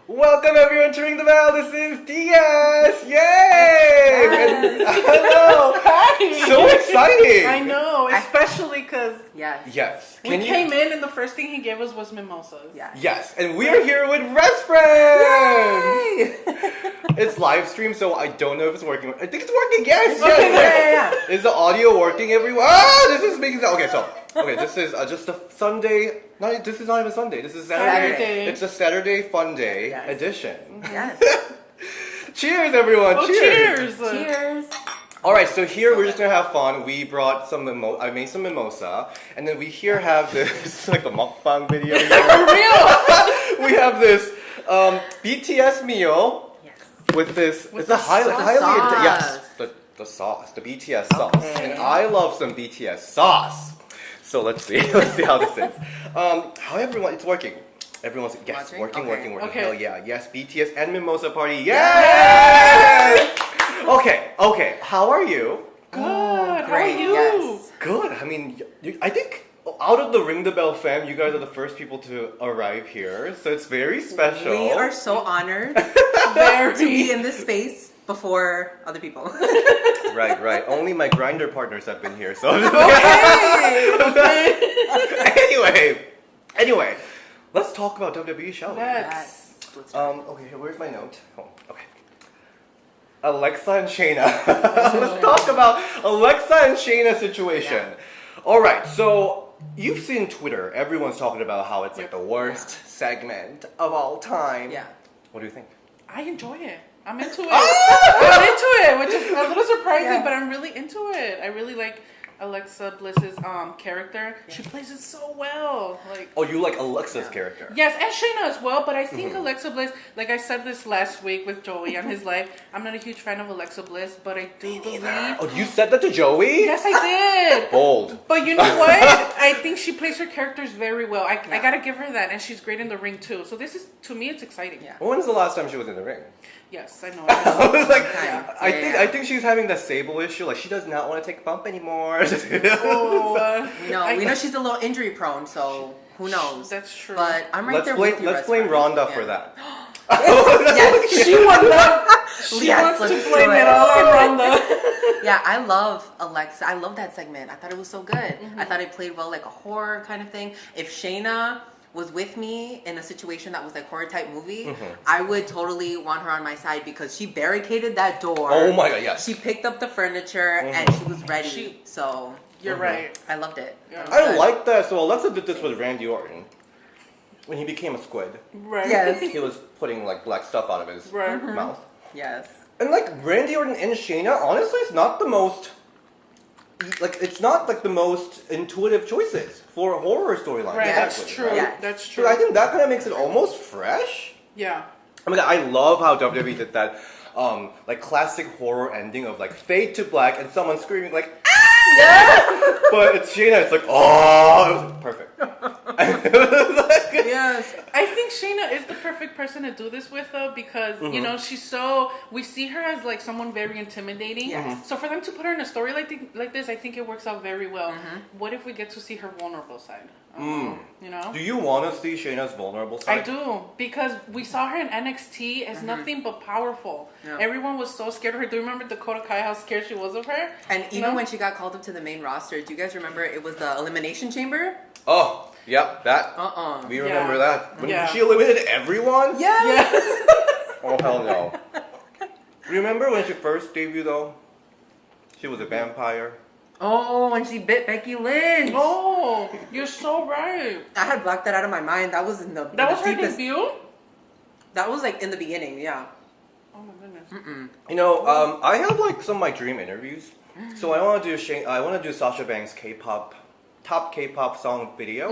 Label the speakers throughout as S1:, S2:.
S1: Welcome everyone to Ring the Bell. This is DS. Yay!
S2: Yes.
S1: Hello.
S2: Hi.
S1: So exciting.
S2: I know, especially because
S1: Yes.
S2: we came in and the first thing he gave us was mimosas.
S1: Yes, and we are here with Wrestfriend. It's live stream, so I don't know if it's working. I think it's working. Yes.
S2: Yeah.
S1: Is the audio working, everyone? Ah, this is making sound. Okay, this is just a Sunday. No, this is not even Sunday. This is Saturday. It's a Saturday Fun Day edition.
S2: Yes.
S1: Cheers, everyone.
S2: Oh,
S1: cheers.
S2: Cheers.
S1: All right, so here we're just gonna have fun. We brought some I made some mimosa, and then we here have this like a mukbang video.
S2: For real.
S1: We have this BTS meal with this.
S2: With
S1: it's a highly
S3: sauce.
S1: the sauce, the BTS sauce, and I love some BTS sauce. So let's see how this is. How everyone? It's working. Everyone's working.
S2: Okay.
S1: Hell yeah, yes, BTS and mimosa party, yes. Okay. How are you?
S2: Good. How are
S3: great,
S2: you?
S3: yes.
S1: Good. I mean, I think out of the Ring the Bell fam, you guys are the first people to arrive here, so it's very special.
S3: We are so honored
S2: Very.
S3: to be in this space before other people.
S1: Right. Only my grinder partners have been here, so. Anyway, let's talk about WWE, shall we?
S2: Yes.
S1: Okay, where's my note? Oh, okay. Alexa and Shayna. Let's talk about Alexa and Shayna situation. All right, so you've seen Twitter. Everyone's talking about how it's like the worst segment of all time.
S3: Yeah.
S1: What do you think?
S2: I enjoy it. I'm into it. I'm into it, which is a little surprising, but I'm really into it. I really like Alexa Bliss's character. She plays it so well. Like,
S1: Oh, you like Alexa's character?
S2: yes, and Shayna as well, but I think Alexa Bliss, like I said this last week with Joey on his live, I'm not a huge fan of Alexa Bliss, but I do believe...
S1: Oh, you said that to Joey?
S2: Yes, I did.
S1: Bold.
S2: But you know what? I think she plays her characters very well. I gotta give her that, and she's great in the ring too. So this is, to me, it's exciting.
S3: Yeah.
S1: When was the last time she was in the ring?
S2: Yes, I know.
S1: I was like,
S3: Yeah.
S1: I think she's having that Sable issue. Like she does not want to take a bump anymore.
S2: Oh,
S3: We know she's a little injury prone, so who knows?
S2: That's true.
S3: But I'm right there with you.
S1: Let's blame Rhonda for that.
S3: Yes,
S2: She wants to blame it all on Rhonda.
S3: Yeah, I love Alexa. I love that segment. I thought it was so good. I thought it played well, like a horror kind of thing. If Shayna was with me in a situation that was like horror type movie, I would totally want her on my side because she barricaded that door.
S1: Oh my god, yes.
S3: She picked up the furniture and she was ready. So
S2: You're right.
S3: I loved it.
S2: Yeah.
S1: I like that. So Alexa did this with Randy Orton when he became a squid.
S2: Right.
S3: Yes.
S1: He was putting like black stuff out of his
S2: Right.
S1: mouth.
S3: Yes.
S1: And like Randy Orton and Shayna, honestly, it's not the most intuitive choices for a horror storyline.
S2: Right. That's
S1: exactly,
S2: true.
S1: right?
S3: Yes.
S2: That's
S1: So
S2: true.
S1: I think that kind of makes it almost fresh.
S2: Yeah.
S1: I mean, I love how WWE did that, like classic horror ending of like fade to black and someone screaming like ah!
S3: Yeah.
S1: But it's Shayna. It's like oh, it was perfect.
S3: Yes.
S2: I think Shayna is the perfect person to do this with, though, because you know we see her as like someone very intimidating.
S3: Yes.
S2: So for them to put her in a story like this, I think it works out very well. What if we get to see her vulnerable side? You know.
S1: Do you want to see Shayna's vulnerable side?
S2: I do, because we saw her in NXT as nothing but powerful.
S3: Yeah.
S2: Everyone was so scared of her. Do you remember Dakota Kai, how scared she was of her?
S3: And
S2: You
S3: even
S2: know?
S3: when she got called up to the main roster, do you guys remember it was the Elimination Chamber?
S1: Oh, yep, that. We remember that. When she eliminated everyone?
S3: Yes.
S1: Oh, hell no. Remember when she first debuted, though? She was a vampire.
S3: Oh, when she bit Becky Lynch.
S2: Oh, you're so right.
S3: I had blocked that out of my mind. That was in the
S2: That was her
S3: deepest.
S2: debut?
S3: That was like in the beginning, yeah.
S2: Oh my goodness.
S1: You know, I have like some of my dream interviews. So I want to do Sasha Banks top K-pop song video.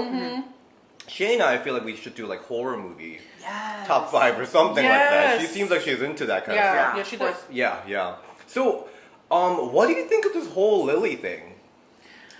S1: Shayna, I feel like we should do like horror movie
S3: Yes.
S1: top 5 or something like that. She
S2: Yes.
S1: seems like she's into that kind of
S2: Yeah,
S1: stuff.
S2: yeah, she does.
S1: Yeah. So, what do you think of this whole Lilly thing?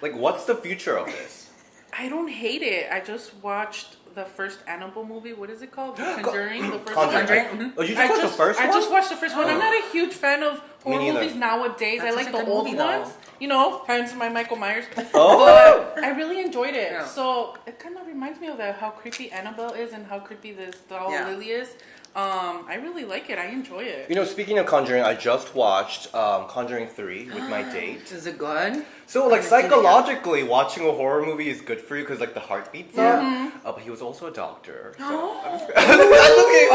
S1: Like, what's the future of this?
S2: I don't hate it. I just watched the first Annabelle movie. What is it called? The Conjuring. The first
S1: Conjuring.
S2: one.
S1: Oh, you just watched the first one?
S2: I just watched the first one. I'm not a huge fan of horror
S1: neither.
S2: movies nowadays.
S3: That's
S2: I like
S3: such a
S2: the
S3: good
S2: old
S3: movie, though.
S2: ones. You know, hence my Michael Myers.
S1: Oh.
S2: But I really enjoyed it.
S3: Yeah.
S2: So it kind of reminds me of that, how creepy Annabelle is and how creepy this doll
S3: Yeah.
S2: Lily is. I really like it. I enjoy it.
S1: You know, speaking of Conjuring, I just watched Conjuring 3 with my date.
S3: Is it good?
S1: So, like, psychologically, watching a horror movie is good for you because, like, the heart beats up.
S2: Mm-hmm.
S1: But he was also a doctor. So
S3: Okay.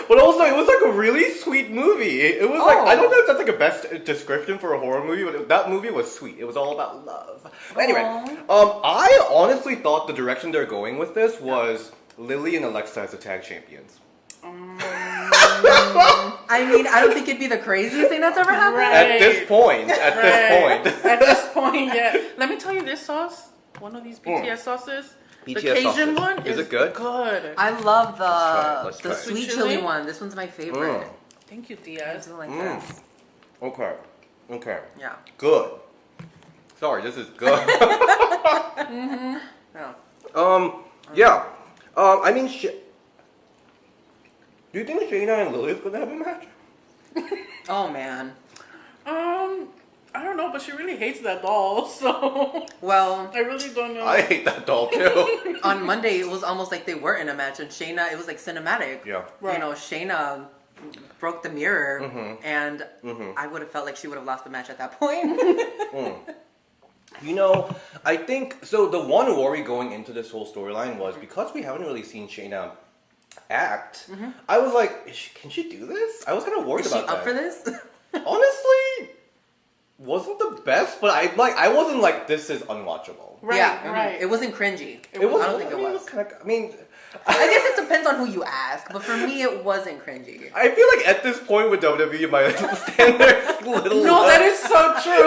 S1: But also, it was, like, a really sweet movie. It was, like, I don't know if that's, like, a best description for a horror movie, but that movie was sweet. It was all about love. Anyway, I honestly thought the direction they're going with this was Lilly and Alexa as the tag champions.
S3: I mean, I don't think it'd be the craziest thing that's ever happened.
S2: Right.
S1: At this point.
S2: At this point, yeah. Let me tell you this sauce. One of these BTS sauces.
S1: BTS
S2: the Cajun
S1: sauces.
S2: one
S1: Is it good?
S2: Good.
S3: I love
S1: Let's try
S3: the
S1: it.
S3: sweet
S2: Sweet
S3: chili
S2: chili?
S3: one. This one's my favorite.
S2: Thank you,
S3: I
S2: Diaz.
S3: do like this.
S1: Okay.
S3: Yeah.
S1: Good. Sorry, this is good.
S3: Yeah.
S1: Yeah. I mean, do you think Shayna and Lilly is gonna have a match?
S3: Oh man.
S2: I don't know, but she really hates that doll, so
S3: Well,
S2: I really don't know.
S1: I hate that doll too.
S3: on Monday it was almost like they were in a match, and Shayna, it was like cinematic.
S1: Yeah.
S2: Right.
S3: You know, Shayna broke the mirror,
S1: Mm-hmm.
S3: and I would have felt like she would have lost the match at that point.
S1: You know, I think so. The one worry going into this whole storyline was because we haven't really seen Shayna act. I was like, can she do this? I was kind of worried
S3: Is she
S1: about
S3: up
S1: that.
S3: for this?
S1: Honestly, wasn't the best, but I wasn't like this is unwatchable.
S2: Right,
S3: yeah,
S2: right.
S3: It wasn't cringy.
S1: It was.
S3: I don't think it was.
S1: Kind of. I mean,
S3: I guess it depends on who you ask, but for me, it wasn't cringy.
S1: I feel like at this point with WWE, my standards a little.
S2: No, that is so true.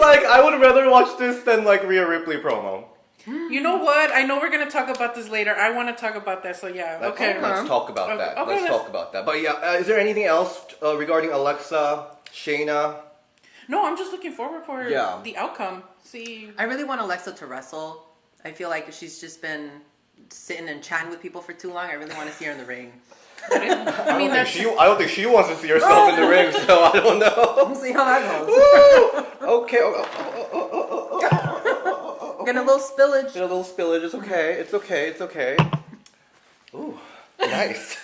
S1: Like, I would rather watch this than like Rhea Ripley promo.
S2: You know what? I know we're gonna talk about this later. I want to talk about that. So yeah, okay.
S1: Let's talk about
S2: Okay,
S1: that.
S2: okay,
S1: Let's talk about that. But yeah, is there anything else regarding Alexa, Shayna?
S2: No, I'm just looking forward for
S1: Yeah.
S2: the outcome. See,
S3: I really want Alexa to wrestle. I feel like she's just been sitting and chatting with people for too long. I really want to see her in the ring.
S2: I mean, that's
S1: I don't think she wants to see herself in the ring, so I don't know.
S3: We'll see how that goes.
S1: Woo! Okay.
S3: Getting a little spillage.
S1: Get a little spillage. It's okay. It's okay. It's okay. Ooh, nice.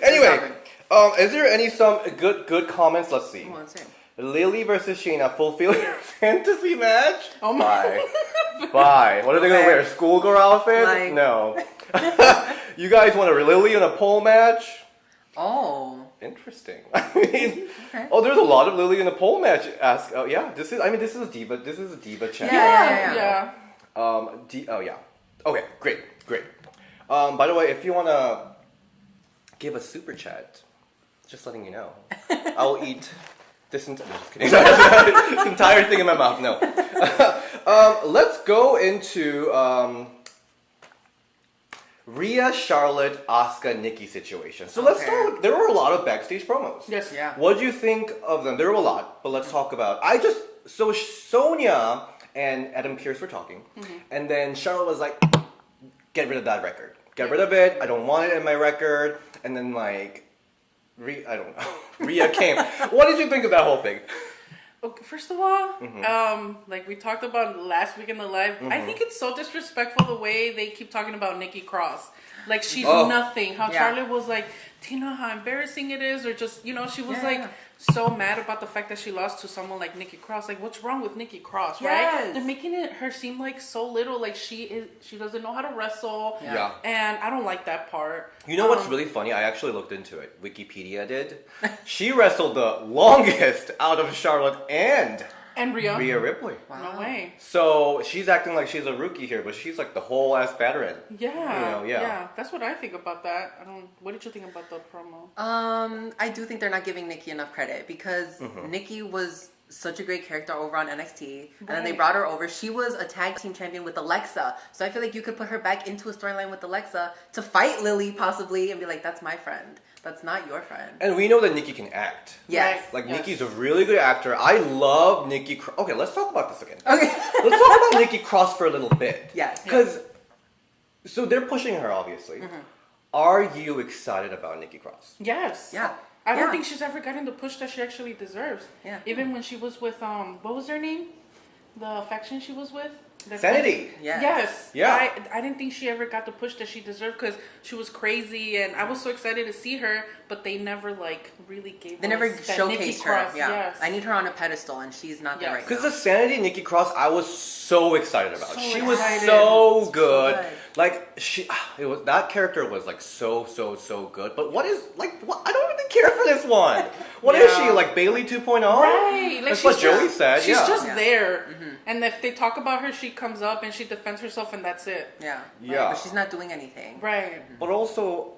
S1: Anyway, is there some good comments? Let's see.
S3: Come on, say.
S1: Lilly versus Shayna fulfill your fantasy match?
S2: Oh my.
S1: Bye. Bye. What are they gonna wear? Schoolgirl outfit?
S3: Like-
S1: No. You guys want a Lilly in a pole match?
S3: Oh.
S1: Interesting. I mean,
S3: Okay.
S1: oh, there's a lot of Lilly in a pole match. Yeah. This is a diva. This is a diva chat.
S3: Yeah.
S1: Oh yeah. Okay. Great. By the way, if you wanna give a super chat, just letting you know, I'll eat this this entire thing in my mouth. No. Let's go into Rhea, Charlotte, Asuka, Nikki situation. So let's start with, there were a lot of backstage promos.
S2: Yes.
S3: Yeah.
S1: What do you think of them? There were a lot, but let's talk about. So Sonya and Adam Pearce were talking, and then Charlotte was like, "Get rid of that record. Get rid of it. I don't want it in my record." And then like, I don't know. Rhea came. What did you think of that whole thing?
S2: Okay, first of all, like we talked about last week in the live, I think it's so disrespectful the way they keep talking about Nikki Cross. Like she's nothing. How Charlotte was like, do you know how embarrassing it is? Or just, she was like so mad about the fact that she lost to someone like Nikki Cross. Like, what's wrong with Nikki Cross, right?
S3: Yes.
S2: They're making her seem like so little. Like she doesn't know how to wrestle.
S1: Yeah.
S2: And I don't like that part.
S1: You know what's really funny? I actually looked into it. Wikipedia did. She wrestled the longest out of Charlotte and Rhea Ripley.
S2: No way.
S1: So she's acting like she's a rookie here, but she's like the whole ass veteran.
S2: Yeah.
S1: Yeah.
S2: Yeah. That's what I think about that. What did you think about the promo?
S3: I do think they're not giving Nikki enough credit because Nikki was such a great character over on NXT, and then they brought her over. She was a tag team champion with Alexa, so I feel like you could put her back into a storyline with Alexa to fight Lilly possibly, and be like, "That's my friend. That's not your friend."
S1: And we know that Nikki can act.
S3: Yes.
S1: Like, Nikki's a really good actor. I love Nikki. Okay, let's talk about this again.
S3: Okay.
S1: Let's talk about Nikki Cross for a little bit.
S3: Yes.
S1: Because, so they're pushing her, obviously. Are you excited about Nikki Cross?
S2: Yes.
S3: Yeah.
S2: I don't think she's ever gotten the push that she actually deserves.
S3: Yeah.
S2: Even when she was with what was her name? The faction she was with?
S1: Sanity.
S2: Yes.
S1: Yeah.
S2: I didn't think she ever got the push that she deserved because she was crazy and I was so excited to see her, but they never like really gave.
S3: They never showcased her. Yeah.
S2: Yes.
S3: I need her on a pedestal, and she's not there right now.
S1: Because the Sanity Nikki Cross, I was so excited about.
S2: So
S1: She was
S2: excited.
S1: so good.
S3: So good.
S1: Like that character was like so good. But what? I don't really care for this one. What is she, like Bayley 2.0?
S2: Right. Like
S1: That's what Joey said.
S2: She's
S1: yeah.
S2: just there. And if they talk about her, she comes up and she defends herself, and that's it.
S3: Yeah.
S1: Yeah.
S3: But she's not doing anything.
S2: Right.
S1: But also,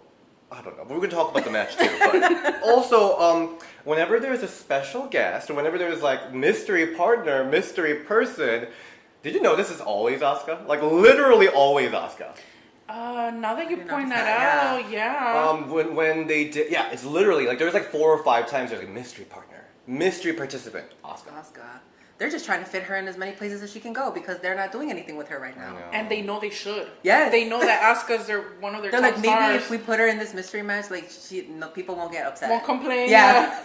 S1: I don't know. We're going to talk about the match too. But also, whenever there's a special guest or whenever there's like mystery partner, mystery person, did you know this is always Asuka? Like literally always Asuka.
S2: Now that you point
S3: notice
S2: that
S3: that,
S2: out, yeah.
S1: When they did, yeah, it's literally like there's like 4 or 5 times there's like mystery partner, mystery participant, Asuka.
S3: They're just trying to fit her in as many places as she can go because they're not doing anything with her right now.
S2: And they know they should.
S3: Yes.
S2: They know that Asuka's one of their
S3: They're
S2: top
S3: like, maybe
S2: stars.
S3: if we put her in this mystery match, like people won't get upset.
S2: Won't complain.
S3: Yeah.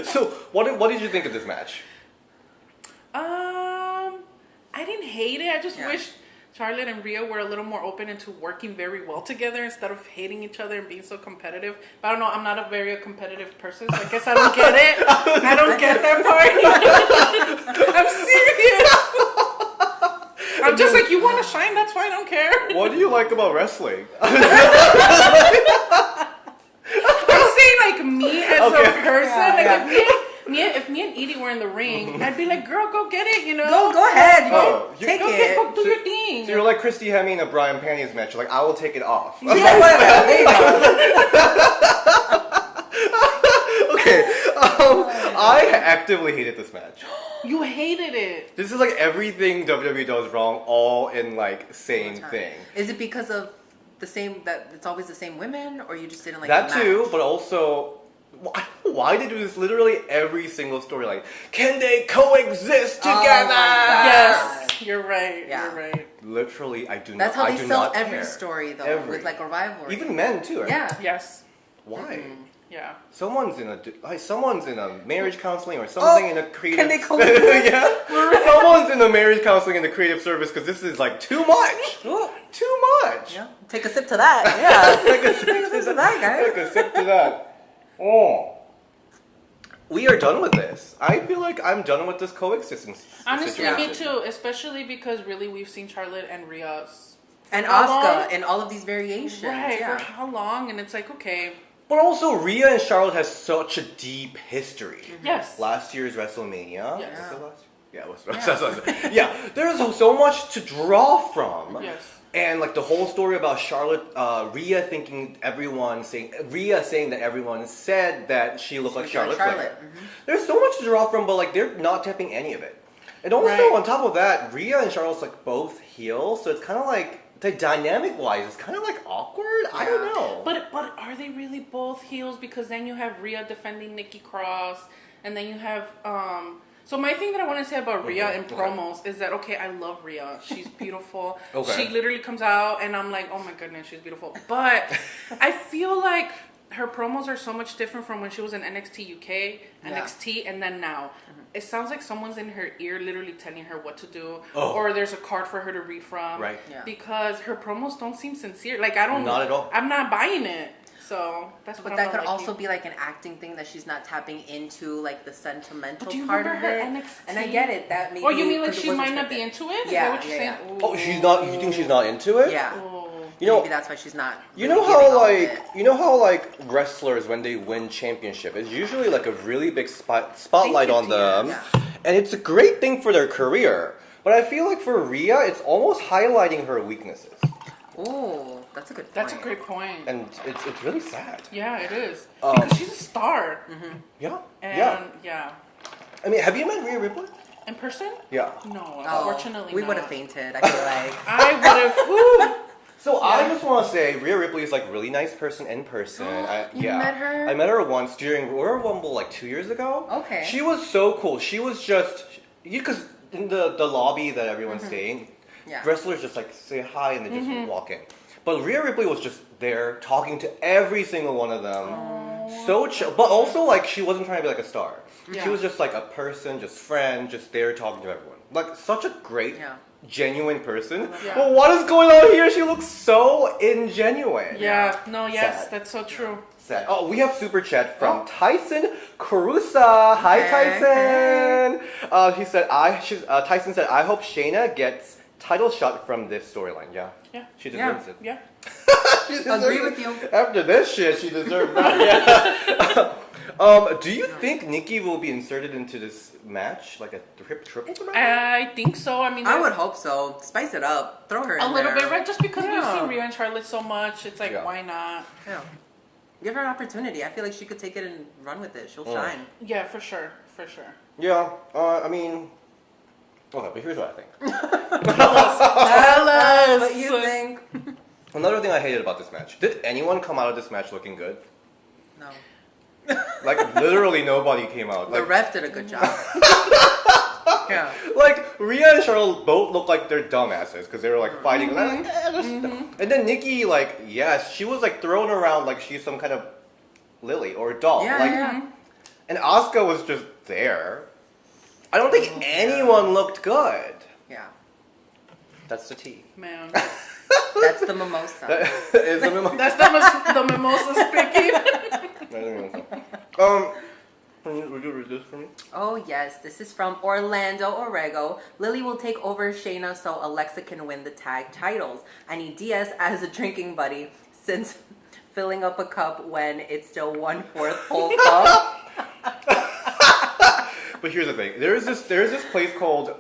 S1: So what did you think of this match?
S2: I didn't hate it. I just
S3: Yeah.
S2: wish Charlotte and Rhea were a little more open into working very well together instead of hating each other and being so competitive. But I don't know. I'm not a very competitive person, so I guess I don't get it. I don't get that part. I'm serious. I'm just like, you want to shine? That's fine. I don't care.
S1: What do you like about wrestling?
S2: I'm saying like me as a person. Like if me and Edie were in the ring, I'd be like, girl, go get it. You know,
S3: Go ahead.
S1: Take
S3: it.
S2: Go do your thing.
S1: So you're like Christy Hemme in a Brian Panties match. You're like, I will take it off.
S3: Yeah, whatever. There you go.
S1: Okay. I actively hated this match.
S2: You hated it.
S1: This is like everything WWE does wrong, all in like same thing.
S3: Is it because of that it's always the same women, or you just didn't like
S1: That
S3: the match?
S1: too, but also, why they do this literally every single storyline? Can they coexist
S3: Oh my
S1: together?
S3: God.
S2: Yes, you're right.
S3: Yeah.
S2: You're right.
S1: Literally, I do
S3: That's
S1: not.
S3: how
S1: I
S3: they
S1: do
S3: sell
S1: not
S3: every
S1: care.
S3: story, though,
S1: Every.
S3: with like a rivalry.
S1: Even men too. Right?
S3: Yeah.
S2: Yes.
S1: Why?
S2: Yeah.
S1: Someone's in a marriage counseling or something in a creative.
S3: Can they coexist?
S1: Yeah. Someone's in the marriage counseling in the creative service because this is like too much. Too much.
S3: Yeah. Take a sip to that. Yeah.
S1: Take a sip
S3: to that, guys.
S1: Take a sip to that. Oh. We are done with this. I feel like I'm done with this coexistence.
S2: Honestly,
S1: situation.
S2: me too. Especially because really we've seen Charlotte and Rhea
S3: And
S2: how
S3: Asuka
S2: long?
S3: and all of these variations.
S2: right
S3: Yeah.
S2: for how long, and it's like okay,
S1: But also, Rhea and Charlotte has such a deep history.
S2: yes,
S1: Last year's WrestleMania.
S2: Yes.
S1: Was it last year? Yeah, it was. Yeah, there's so much to draw from.
S2: yes,
S1: And like the whole story about Charlotte, Rhea saying that everyone said that she looked like Charlotte Flair. There's so much to draw from, but like they're not tapping any of it. And also
S2: Right.
S1: on top of that, Rhea and Charlotte's like both heel, so it's kind of like the dynamic wise, it's kind of like awkward. I don't know.
S2: but are they really both heels? Because then you have Rhea defending Nikki Cross, and then you have So my thing that I want to say about Rhea in promos is that okay, I love Rhea. She's beautiful.
S1: Okay.
S2: She literally comes out and I'm like, oh my goodness, she's beautiful. But I feel like her promos are so much different from when she was in NXT UK, NXT, and then now. It sounds like someone's in her ear literally telling her what to do, or there's a card for her to read from.
S1: Right.
S3: Yeah.
S2: Because her promos don't seem sincere. Like I don't.
S1: Not at all.
S2: I'm not buying it. So that's what
S3: But
S2: I'm
S3: that
S2: not
S3: could
S2: liking.
S3: also be like an acting thing that she's not tapping into, like the sentimental
S2: But do you
S3: part of
S2: remember
S3: it.
S2: her NXT?
S3: And I get it. That maybe.
S2: Or you mean like
S3: 'cause it
S2: she
S3: wasn't
S2: might not be
S3: scripted.
S2: into it? Is
S3: Yeah,
S2: that what you're
S3: yeah,
S2: saying?
S1: Oh, she's not. You think she's not into it?
S3: Yeah.
S2: Oh.
S1: You know,
S3: maybe that's why she's not.
S1: You
S3: really
S1: know
S3: giving
S1: how
S3: all of
S1: like
S3: it.
S1: you know how like wrestlers when they win championship, it's usually like a really big spotlight
S2: Thank
S1: on
S2: you,
S1: them,
S3: yeah.
S1: and it's a great thing for their career. But I feel like for Rhea, it's almost highlighting her weaknesses,
S3: Oh, that's a good point.
S2: That's a great point.
S1: and it's really sad.
S2: Yeah, it is. Because she's a star.
S1: Yeah,
S2: And yeah.
S1: I mean, have you met Rhea Ripley?
S2: In person?
S1: Yeah.
S2: No,
S3: Oh,
S2: unfortunately
S3: we
S2: not.
S3: would have fainted. I feel like.
S2: I would have.
S1: So I just want to say, Rhea Ripley is like a really nice person in person.
S3: You met her?
S1: I met her once during Royal Rumble like 2 years ago.
S3: Okay.
S1: She was so cool. She was just because in the lobby that everyone's staying,
S3: Yeah.
S1: wrestlers just like say hi and they just walk in. But Rhea Ripley was just there talking to every single one of them. So chill, but also like she wasn't trying to be like a star.
S2: Yeah.
S1: She was just like a person, just friend, just there talking to everyone. like such a great,
S3: Yeah.
S1: genuine person.
S2: Yeah.
S1: But what is going on here? She looks so ingenuine.
S2: Yeah, no, yes,
S1: Sad.
S2: that's so true.
S1: Sad. Oh, we have super chat from Tyson Carusa. Hi, Tyson. He said, Tyson said, I hope Shayna gets title shot from this storyline. Yeah.
S2: Yeah.
S1: She deserves it.
S2: Yeah.
S1: She deserves
S3: Agree
S1: it.
S3: with you.
S1: After this shit, she deserves that. Do you think Nikki will be inserted into this match, like a triple match?
S2: I think so. I mean,
S3: I would hope so. Spice it up. Throw her in
S2: a little
S3: there.
S2: bit, right? Just because we've
S3: Yeah.
S2: seen Rhea and Charlotte so much, it's like,
S1: Yeah.
S2: why not?
S3: Yeah. Give her an opportunity. I feel like she could take it and run with it. She'll shine.
S2: Yeah, for sure. For sure.
S1: Yeah. I mean, okay, but here's what I think.
S2: Tell us.
S3: What you think?
S1: Another thing I hated about this match. Did anyone come out of this match looking good?
S3: No.
S1: Like literally nobody came out.
S3: The
S1: Like,
S3: ref did a good job. Yeah.
S1: like Rhea and Charlotte both look like they're dumbasses because they were like fighting. And, I'm like, and then Nikki, like, yes, she was like thrown around like she's some kind of Lilly or doll.
S3: Yeah,
S1: like,
S3: yeah.
S1: And Asuka was just there. I don't think anyone looked good.
S3: Yeah.
S1: That's the tea.
S2: Man.
S3: That's the mimosa.
S1: Is the memo-
S2: That's the mimosa speaking.
S1: Would you read this for me?
S3: Oh, yes. This is from Orlando Orego. Lilly will take over Shayna so Alexa can win the tag titles. I need Diaz as a drinking buddy since filling up a cup when it's still 1/4 full cup.
S1: But here's the thing. There's this place called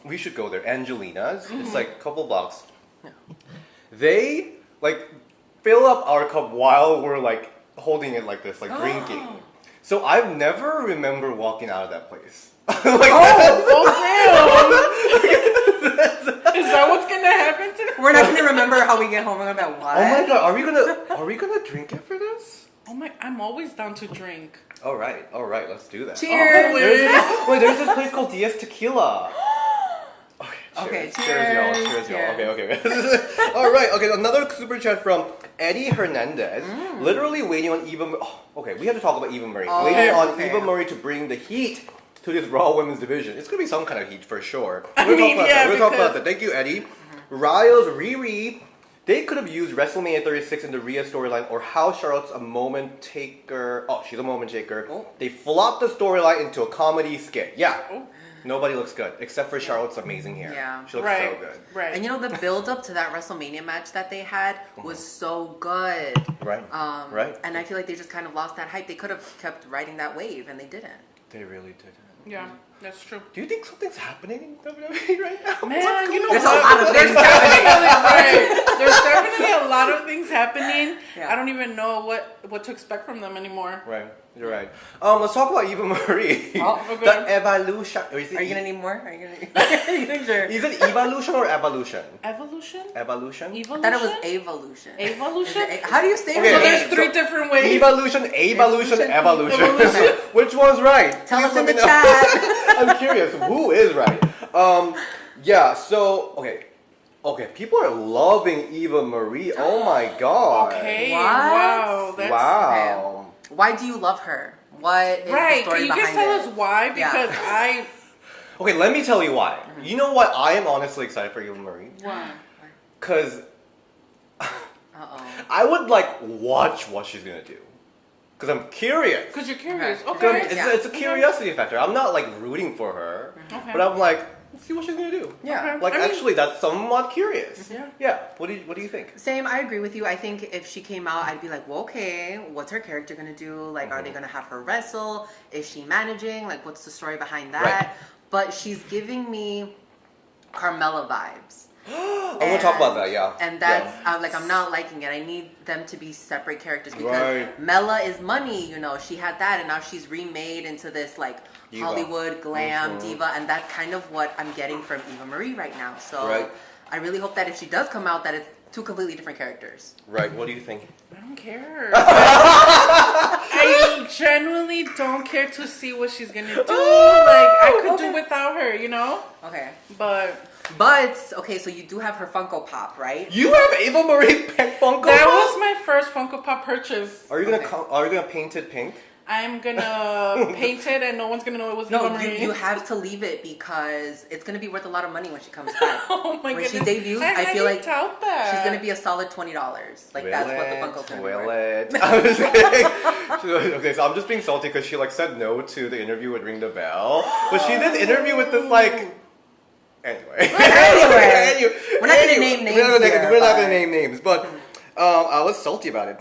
S1: we should go there, Angelina's. It's like a couple blocks. They like fill up our cup while we're like holding it like this, like drinking. So I've never remember walking out of that place. Like,
S2: Oh damn! Is that what's gonna happen today?
S3: We're not going to remember how we get home. We're going to be like, what?
S1: oh my god, are we gonna drink after this?
S2: Oh my! I'm always down to drink.
S1: All right, let's do that.
S3: Cheers.
S1: There's this place called Diaz Tequila.
S3: Okay,
S1: Cheers, y'all.
S3: cheers.
S1: Okay. All right, okay. Another super chat from Eddie Hernandez. Literally waiting on Eva. Oh, okay, we have to talk about Eva Marie.
S3: Oh,
S1: Waiting on
S3: okay.
S1: Eva Marie to bring the heat to this Raw Women's division. It's gonna be some kind of heat for sure.
S2: I
S1: We'll
S2: mean,
S1: talk about
S2: yeah,
S1: that. We'll talk
S2: because-
S1: about that. Thank you, Eddie. Riles, Riri. They could have used WrestleMania 36 in the Rhea storyline, or how Charlotte's a moment taker. Oh, she's a moment taker.
S3: Oh.
S1: They flopped the storyline into a comedy skit. Yeah.
S2: Oh.
S1: Nobody looks good except for Charlotte's amazing hair.
S3: Yeah.
S1: She looks
S2: Right.
S1: so good.
S2: Right.
S3: And you know, the build up to that WrestleMania match that they had was so good.
S1: Right. Right.
S3: And I feel like they just kind of lost that hype. They could have kept riding that wave, and they didn't.
S1: They really did.
S2: yeah, that's true.
S1: Do you think something's happening in WWE right now?
S2: Man,
S1: What's
S2: you know
S1: going
S3: There's a
S2: what?
S3: lot of
S2: There's
S3: things happening.
S2: There's definitely a lot of things happening.
S3: Yeah.
S2: I don't even know what to expect from them anymore.
S1: Right. You're right. Let's talk about Eva Marie.
S3: Oh,
S2: okay.
S1: The evolution. Or is it
S3: Are you gonna need more? Are you gonna need? You think sure?
S1: Is it evolution or evolution?
S2: Evolution?
S1: Evolution.
S3: I
S2: Evolution?
S3: thought it was evolution.
S2: Evolution?
S3: Is it how do you say
S1: Okay,
S2: So
S3: it?
S2: there's three different ways.
S1: Evolution, evolution, evolution.
S2: Evolution.
S1: Which one's right?
S3: Tell
S1: Please
S3: us
S1: let
S3: in
S1: me
S3: the
S1: know.
S3: chat.
S1: I'm curious, who is right? Yeah, so, okay, people are loving Eva Marie. Oh my god.
S2: Okay.
S3: What?
S2: Wow. That's
S1: Wow.
S3: Why do you love her? What is
S2: Right.
S3: the story
S2: Can you guys
S3: behind
S2: tell
S3: it?
S2: us why?
S3: Yeah.
S2: Because
S1: Okay, let me tell you why. You know what? I am honestly excited for Eva Marie.
S2: Why?
S1: Because
S3: Uh-oh.
S1: I would like watch what she's gonna do. Because I'm curious.
S2: Because you're curious.
S3: Okay.
S2: Okay.
S1: It's,
S3: Yeah.
S1: it's a curiosity factor. I'm not like rooting for her,
S2: Okay.
S1: but I'm like, let's see what she's gonna do.
S3: Yeah.
S2: Okay.
S1: Like
S2: I mean-
S1: actually, that's somewhat curious.
S2: Yeah.
S1: Yeah. What do you think?
S3: Same, I agree with you. I think if she came out, I'd be like, well, okay, what's her character gonna do? Like, are they gonna have her wrestle? Is she managing? Like, what's the story behind that?
S1: Right.
S3: But she's giving me Carmella vibes.
S1: I want to talk about that. Yeah.
S3: And that's
S1: Yeah.
S3: like, I'm not liking it. I need them to be separate characters because
S1: Right.
S3: Mella is money, you know. She had that, and now she's remade into this like
S1: Diva.
S3: Hollywood glam
S1: Mhm.
S3: diva, and that's kind of what I'm getting from Eva Marie right now. So
S1: Right.
S3: I really hope that if she does come out, that it's two completely different characters.
S1: Right. What do you think?
S2: I don't care. I genuinely don't care to see what she's gonna do. Like I could do without her, you know.
S3: Okay.
S2: But
S3: But okay, so you do have her Funko Pop, right?
S1: You have Eva Marie Funko
S2: that
S1: Pop?
S2: was my first Funko Pop purchase.
S1: Are you gonna
S3: Okay.
S1: are you gonna paint it pink?
S2: I'm gonna paint it and no one's gonna know it was Eva Marie.
S3: You have to leave it because it's gonna be worth a lot of money when she comes back.
S2: Oh my goodness.
S3: When she debuts, I feel like
S2: that.
S3: she's gonna be a solid $20. Like that's what the Funko's gonna be worth.
S1: I was kidding. Okay, so I'm just being salty because she like said no to the interview with Ring the Bell, but she did the interview with this like. Anyway,
S3: we're not gonna name names.
S1: We're not gonna name names, but I was salty about it.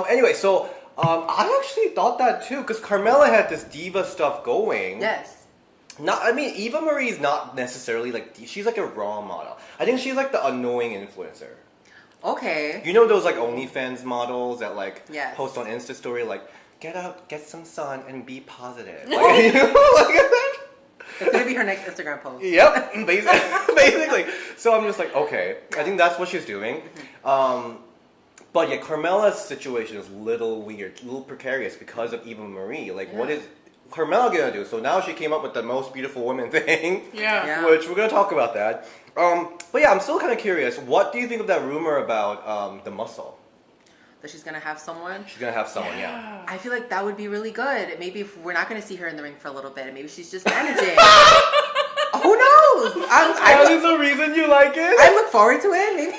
S1: Anyway, so. I actually thought that too, because Carmella had this diva stuff going.
S3: Yes.
S1: I mean, Eva Marie's not necessarily like, she's like a Raw model. I think she's like the annoying influencer.
S3: Okay.
S1: You know those like OnlyFans models that like
S3: yes.
S1: post on Insta story like, get out, get some sun, and be positive. Like, you know, like,
S3: it's gonna be her next Instagram post.
S1: Yep, basically. So I'm just like, okay, I think that's what she's doing. But yeah, Carmella's situation is a little weird, a little precarious because of Eva Marie. Like, what is Carmella gonna do? So now she came up with the most beautiful woman thing.
S2: Yeah.
S1: Which we're gonna talk about that. But yeah, I'm still kind of curious. What do you think of that rumor about the muscle?
S3: That she's gonna have someone?
S1: She's gonna have someone, yeah.
S3: I feel like that would be really good. Maybe if we're not gonna see her in the ring for a little bit, maybe she's just managing. Who knows?
S1: That is the reason you like it?
S3: I look forward to it. Maybe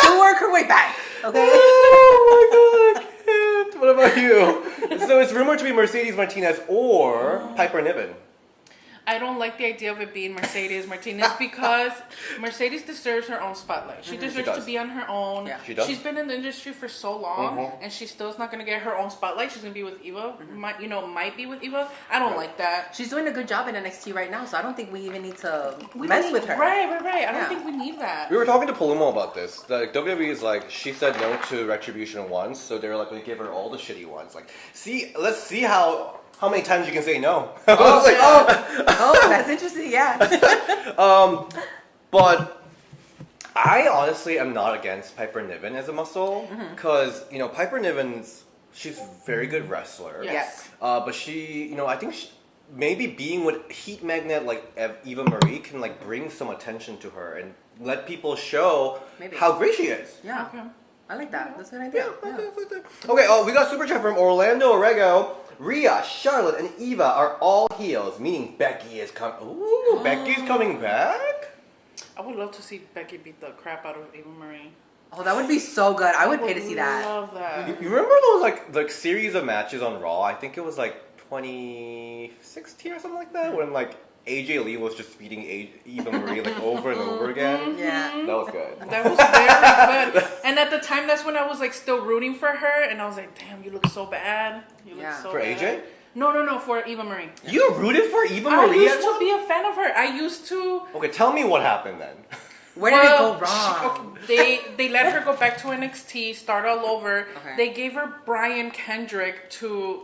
S3: she'll work her way back. Okay.
S1: Oh my god, I can't. What about you? So it's rumored to be Mercedes Martinez or Piper Niven.
S2: I don't like the idea of it being Mercedes Martinez because Mercedes deserves her own spotlight. She deserves to be on her own.
S3: Yeah.
S1: She does.
S2: She's been in the industry for so long, and she still's not going to get her own spotlight. She's going to be with Eva. Might be with Eva. I don't like that.
S3: She's doing a good job in NXT right now, so I don't think we even need to mess with her.
S2: Right. I don't think we need that.
S1: We were talking to Paloma about this. Like, WWE is like, she said no to Retribution once, so they're like, we give her all the shitty ones. Like, let's see how many times you can say no.
S3: Oh, that's interesting, yeah.
S1: But I honestly am not against Piper Niven as a muscle, because, Piper Niven's, she's a very good wrestler.
S3: Yes.
S1: But she, I think maybe being with Heat Magnet like Eva Marie can like bring some attention to her and let people show how great she is.
S3: Yeah. Okay. I like that. That's a good idea. Yeah.
S1: Okay, we got super chat from Orlando Orego. Rhea, Charlotte, and Eva are all heels, meaning Becky is coming. Ooh, Becky's coming back?
S2: I would love to see Becky beat the crap out of Eva Marie.
S3: Oh, that would be so good. I would pay to see that.
S2: I love that.
S1: You remember those like series of matches on Raw? I think it was like 2016 or something like that, when like AJ Lee was just beating Eva Marie like over and over again.
S3: Yeah.
S1: That was good.
S2: That was very good. And at the time, that's when I was like still rooting for her, and I was like, damn, you look so bad. You look so bad.
S1: AJ?
S2: No, for Eva Marie.
S1: You rooted for Eva Marie?
S2: I used to be a fan of her. I used to.
S1: Okay, tell me what happened then.
S3: Where did it go wrong?
S2: They let her go back to NXT, start all over.
S3: Okay.
S2: They gave her Brian Kendrick to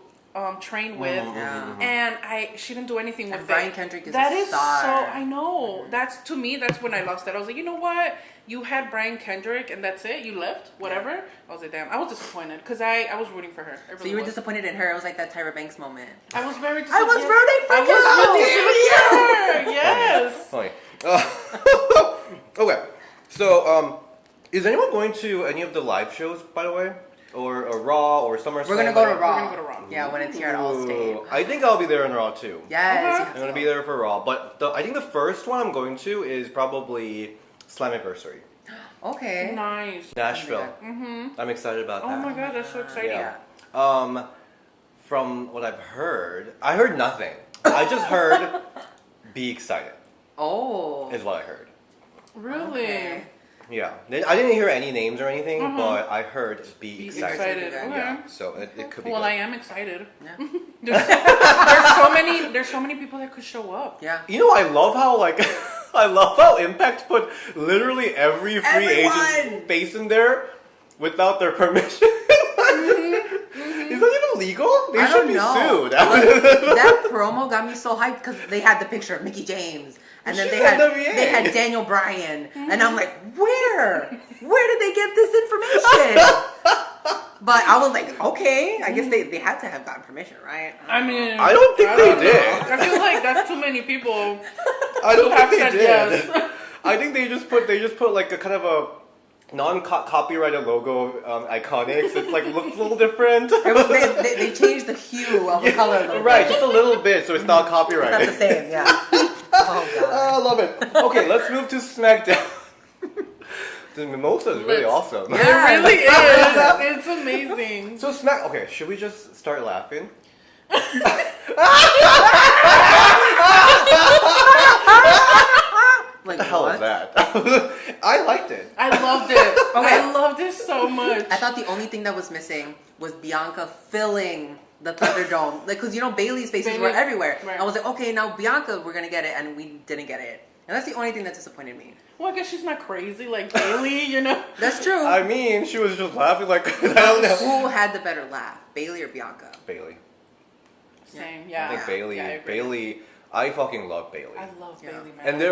S2: train with, and she didn't do anything with
S3: Brian
S2: it.
S3: Kendrick is
S2: that
S3: a
S2: is
S3: star.
S2: so. I know. That's when I lost it. I was like, you know what? You had Brian Kendrick, and that's it. You left. Whatever.
S3: Yeah.
S2: I was like, damn. I was disappointed because I was rooting for her. I really
S3: So you were
S2: was.
S3: disappointed in her. It was like that Tyra Banks moment.
S2: I was very
S3: I
S2: disappointed.
S3: was rooting for you.
S2: I was rooting for her. Yes.
S1: Funny. Okay. So, is anyone going to any of the live shows, by the way? Or Raw or SummerSlam?
S3: We're gonna go to Raw.
S2: We're gonna go to Raw.
S3: Yeah, when it's here at Allstate.
S1: I think I'll be there in Raw too.
S3: Yes.
S1: I'm gonna be there for Raw, but I think the first one I'm going to is probably Slammiversary.
S3: Okay.
S2: Nice.
S1: Nashville. I'm excited about that.
S2: Oh my god, that's so exciting.
S1: Yeah. From what I've heard, I heard nothing. I just heard be excited.
S3: Oh.
S1: Is what I heard.
S2: Really?
S3: Okay.
S1: Yeah. I didn't hear any names or anything, but I heard be excited.
S2: Excited. Okay.
S1: Yeah. So it could be
S2: Well,
S1: good.
S2: I am excited.
S3: Yeah.
S2: There's so many people that could show up.
S3: Yeah.
S1: I love how I love how Impact put literally every free agent face in there without their permission. Is that even legal? They should be sued.
S3: That promo got me so hyped because they had the picture of Mickey James. And then they had Daniel Bryan. And I'm like, where did they get this information? But I was like, okay, I guess they had to have gotten permission, right?
S2: I mean,
S1: I don't think they did.
S2: I feel like that's too many people.
S1: I don't think they did.
S2: Yes.
S1: I think they just put like a kind of a non-copyrighted logo iconics. It's like looks a little different.
S3: They changed the hue of the color a little
S1: Right,
S3: bit.
S1: just a little bit, so it's not copyrighted.
S3: It's not the same, yeah. Oh, God.
S1: I love it. Okay, let's move to SmackDown. The mimosa is really awesome.
S2: It really is. It's amazing.
S1: So okay, should we just start laughing?
S3: Like,
S1: What the hell
S3: what?
S1: is that? I liked it.
S2: I loved it. I loved it so much.
S3: I thought the only thing that was missing was Bianca filling the Thunderdome. Like, because, Bayley's faces were everywhere.
S2: Right.
S3: I was like, okay, now Bianca, we're going to get it. And we didn't get it. And that's the only thing that disappointed me.
S2: Well, I guess she's not crazy like Bayley,
S3: That's true.
S1: I mean, she was just laughing like, I don't know.
S3: Who had the better laugh, Bayley or Bianca?
S1: Bayley.
S2: Same, yeah.
S1: I think Bayley.
S2: Yeah, I agree.
S1: Bayley. I fucking love Bayley.
S2: I love Bayley, man.
S1: And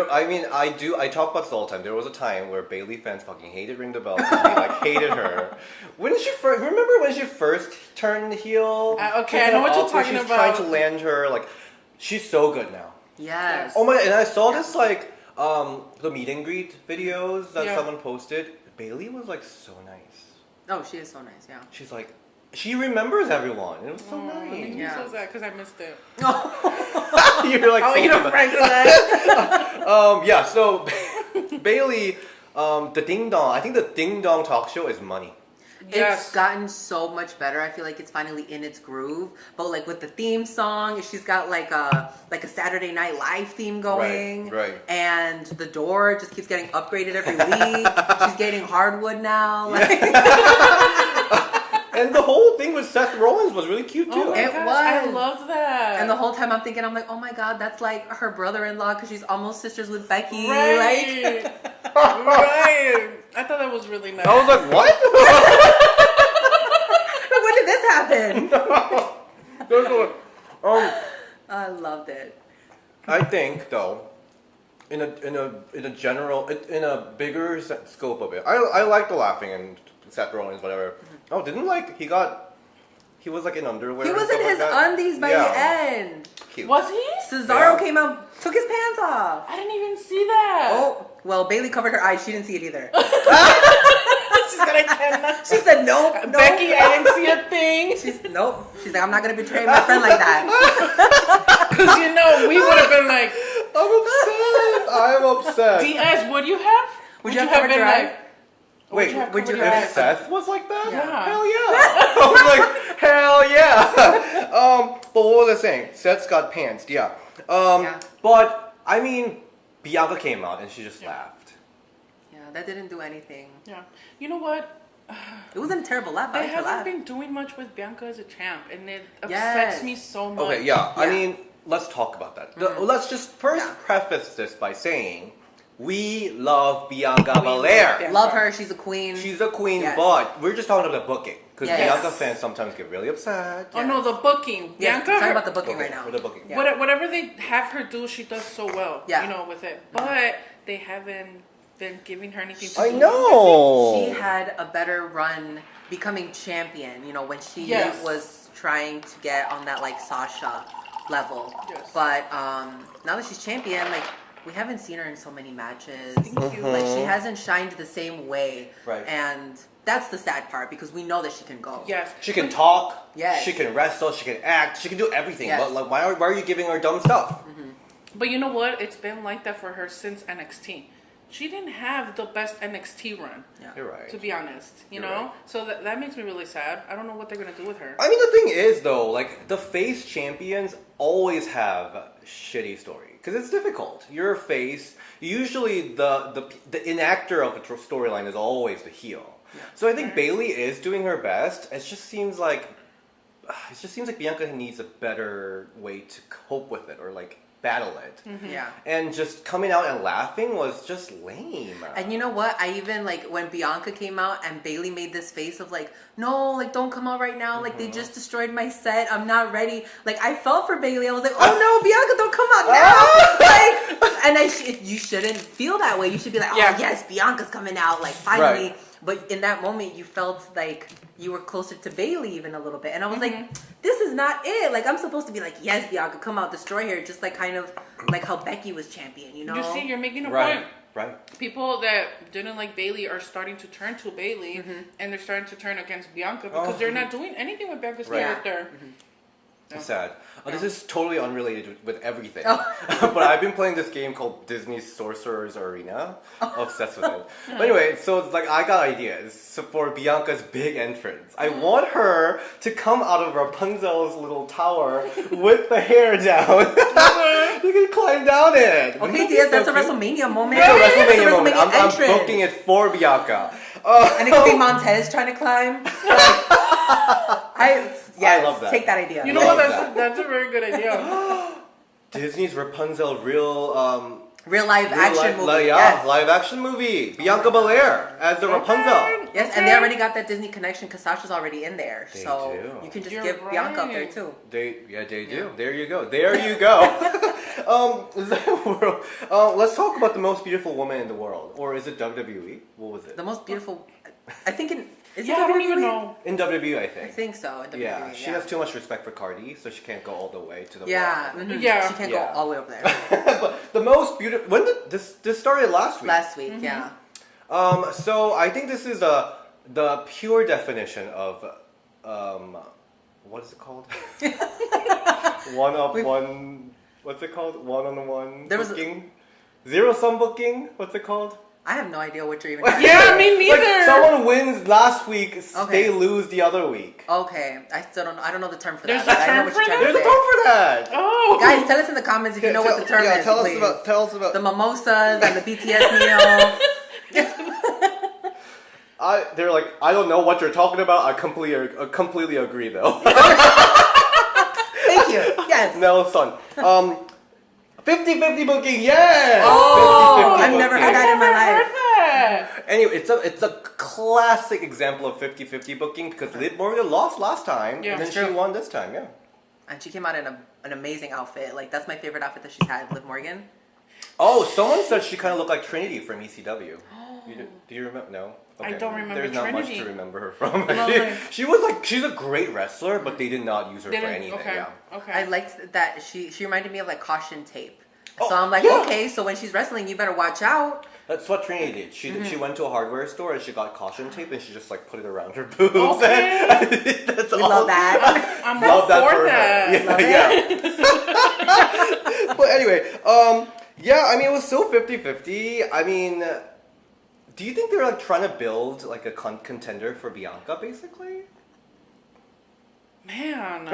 S1: I talk about this all the time. There was a time where Bayley fans fucking hated Ring the Bell. They hated her. Remember when she first turned heel?
S2: Okay, I know what you're talking
S1: she's
S2: about.
S1: trying to land her, she's so good now.
S3: Yes.
S1: Oh my, and I saw this, the meet and greet videos that someone posted. Bayley was, so nice.
S3: Oh, she is so nice, yeah.
S1: She's she remembers everyone. It was so nice.
S2: I'm so sad because I missed it.
S1: You're
S2: I'll eat a friend for that.
S1: Yeah, so Bayley, the Ding Dong, I think the Ding Dong talk show is money.
S2: Yes.
S3: It's gotten so much better. I feel like it's finally in its groove. But with the theme song, she's got a Saturday Night Live theme going.
S1: Right.
S3: And the door just keeps getting upgraded every week. She's getting hardwood now.
S1: And the whole thing with Seth Rollins was really cute too.
S2: Oh my gosh, I love that.
S3: And the whole time I'm thinking, oh my God, that's like her brother-in-law because she's almost sisters with Becky.
S2: Right. Right. I thought that was really nice.
S1: I was like, what?
S3: When did this happen? I loved it.
S1: I think though, in a bigger scope of it, I like the laughing and Seth Rollins, whatever. Oh, he was in underwear.
S3: He was
S1: and
S3: in his
S1: stuff like that.
S3: undies by the end.
S1: Cute.
S2: Was he?
S3: Cesaro came out, took his pants off.
S2: I didn't even see that.
S3: Oh, well, Bayley covered her eyes. She didn't see it either.
S2: She said, I cannot.
S3: She said, nope.
S2: Becky, I didn't see a thing.
S3: Nope. She's like, I'm not going to betray my friend like that.
S2: Because, we would have been like,
S1: I'm upset.
S2: Diaz, would you have?
S3: Would you have covered your eyes?
S1: Wait,
S3: would you
S1: if
S3: have?
S1: Seth was like that?
S2: Yeah.
S1: Hell yeah. I was like, hell yeah. But what was I saying? Seth's got pants, yeah. But, I mean, Bianca came out and she just laughed.
S3: Yeah, that didn't do anything.
S2: Yeah. You know what?
S3: It wasn't a terrible laugh.
S2: They haven't been doing much with Bianca as a champ, and it upsets me so much.
S1: Okay, yeah. I mean, let's talk about that. Let's just first preface this by saying, we love Bianca Belair.
S3: Love her. She's a queen.
S1: She's a queen, but we're just talking about the booking. Because
S3: Yes.
S1: Bianca fans sometimes get really upset.
S2: Oh no, the booking.
S3: Yes,
S2: Bianca,
S3: talking about the booking right now.
S1: For the booking.
S3: Yeah.
S2: Whatever they have her do, she does so well.
S3: Yeah.
S2: With it. But they haven't been giving her anything to do.
S1: I know.
S3: She had a better run becoming champion, when she was trying to get on that Sasha level.
S2: Yes.
S3: But now that she's champion, we haven't seen her in so many matches.
S2: Thank you.
S3: She hasn't shined the same way.
S1: Right.
S3: And that's the sad part because we know that she can go.
S2: Yes.
S1: She can talk.
S3: Yes.
S1: She can wrestle. She can act. She can do everything.
S3: Yes.
S1: But why are you giving her dumb stuff?
S2: But you know what? It's been like that for her since NXT. She didn't have the best NXT run.
S3: Yeah.
S1: You're right.
S2: To be honest,
S1: You're right.
S2: So that makes me really sad. I don't know what they're gonna do with her.
S1: I mean, the thing is, though, the face champions always have a shitty story because it's difficult. You're a face. Usually, the enactor of a storyline is always the heel. Yeah. So I think Bayley is doing her best. It just seems like Bianca needs a better way to cope with it or battle it.
S3: Mm-hmm. Yeah.
S1: And just coming out and laughing was just lame.
S3: And you know what? I even when Bianca came out and Bayley made this face of no, don't come out right now. They just destroyed my set. I'm not ready. I felt for Bayley. I was like, oh no, Bianca, don't come out now. And you shouldn't feel that way. You should be like, oh yes, Bianca's coming out. Finally.
S1: Right.
S3: But in that moment, you felt you were closer to Bayley even a little bit. And I was like, this is not it. I'm supposed to be yes, Bianca, come out, destroy her. Just kind of how Becky was champion,
S2: You see, you're making a
S1: Right.
S2: point.
S1: Right.
S2: People that didn't like Bayley are starting to turn to Bayley, and they're starting to turn against Bianca because they're not doing anything with Bianca's character.
S1: It's sad. This is totally unrelated with everything. But I've been playing this game called Disney's Sorcerer's Arena. Obsessed with it. But anyway, so it's like I got ideas for Bianca's big entrance. I want her to come out of Rapunzel's little tower with the hair down. You can climb down it.
S3: Okay, Diaz, that's a WrestleMania moment.
S1: It's a WrestleMania moment. I'm
S3: entrance.
S1: booking it for Bianca.
S3: And it could be Montez trying to climb. I
S1: love that.
S3: Take that idea.
S2: You know what? That's a very good idea.
S1: Disney's Rapunzel real
S3: live action movie.
S1: Live action movie. Bianca Belair as the Rapunzel.
S3: Yes, and they already got that Disney connection because Sasha's already in there.
S1: They
S3: so
S1: do.
S3: you can just give Bianca up there too.
S1: They do. There you go. Let's talk about the most beautiful woman in the world. Or is it WWE? What was it?
S3: The most beautiful, I think it
S2: I don't even know.
S1: In WWE, I think.
S3: I think so. In WWE,
S1: yeah, she has too much respect for Cardi, so she can't go all the way to the world.
S2: Yeah.
S3: She can't go all the way up there.
S1: But the most beautiful. When did this started last week?
S3: Last week, yeah.
S1: So I think this is the pure definition of what is it called? What's it called? One-on-one booking. Zero-sum booking. What's it called?
S3: I have no idea what you're even talking
S2: Yeah, me neither.
S1: Like someone wins last week, they lose the other week.
S3: Okay, I still don't know. I don't know the term for
S2: There's
S3: that.
S2: a
S3: I know
S2: term
S3: what
S2: for
S3: you're trying
S1: There's
S3: to
S1: a
S3: say.
S1: term for that.
S2: Oh.
S3: Guys, tell us in the comments if you know what the term is,
S1: tell
S3: please.
S1: us about
S3: the mimosas and the BTS meal.
S1: They're like, I don't know what you're talking about. I completely agree though.
S3: Thank you. Yes.
S1: Nelson. 50-50 booking, yeah!
S3: Oh,
S1: 50-50
S3: I've never
S1: booking.
S3: heard that in my life.
S1: Anyway, it's a classic example of 50-50 booking because Liv Morgan lost last time, and then
S3: That's
S1: she
S3: true.
S1: won this time, yeah.
S3: And she came out in an amazing outfit. Like, that's my favorite outfit that she's had, Liv Morgan.
S1: Oh, someone said she kind of looked like Trinity from ECW. Do you remember? No?
S2: I don't remember
S1: There's not
S2: Trinity.
S1: much to remember her from.
S2: No.
S1: She's a great wrestler, but they did not use her for anything.
S2: Okay.
S1: Yeah.
S2: Okay.
S3: I liked that she reminded me of, like, caution tape.
S1: Oh,
S3: So I'm like,
S1: yeah.
S3: okay, so when she's wrestling, you better watch out.
S1: That's what Trinity did. She went to a hardware store and she got caution tape and she just like put it around her boobs.
S2: Okay.
S1: That's
S3: We
S1: all.
S3: love that.
S2: I'm
S1: Love
S2: all
S1: that
S2: for
S1: for
S2: that.
S1: her. Yeah. But anyway, yeah, I mean it was so 50-50. I mean, do you think they're like trying to build like a contender for Bianca basically?
S2: Man,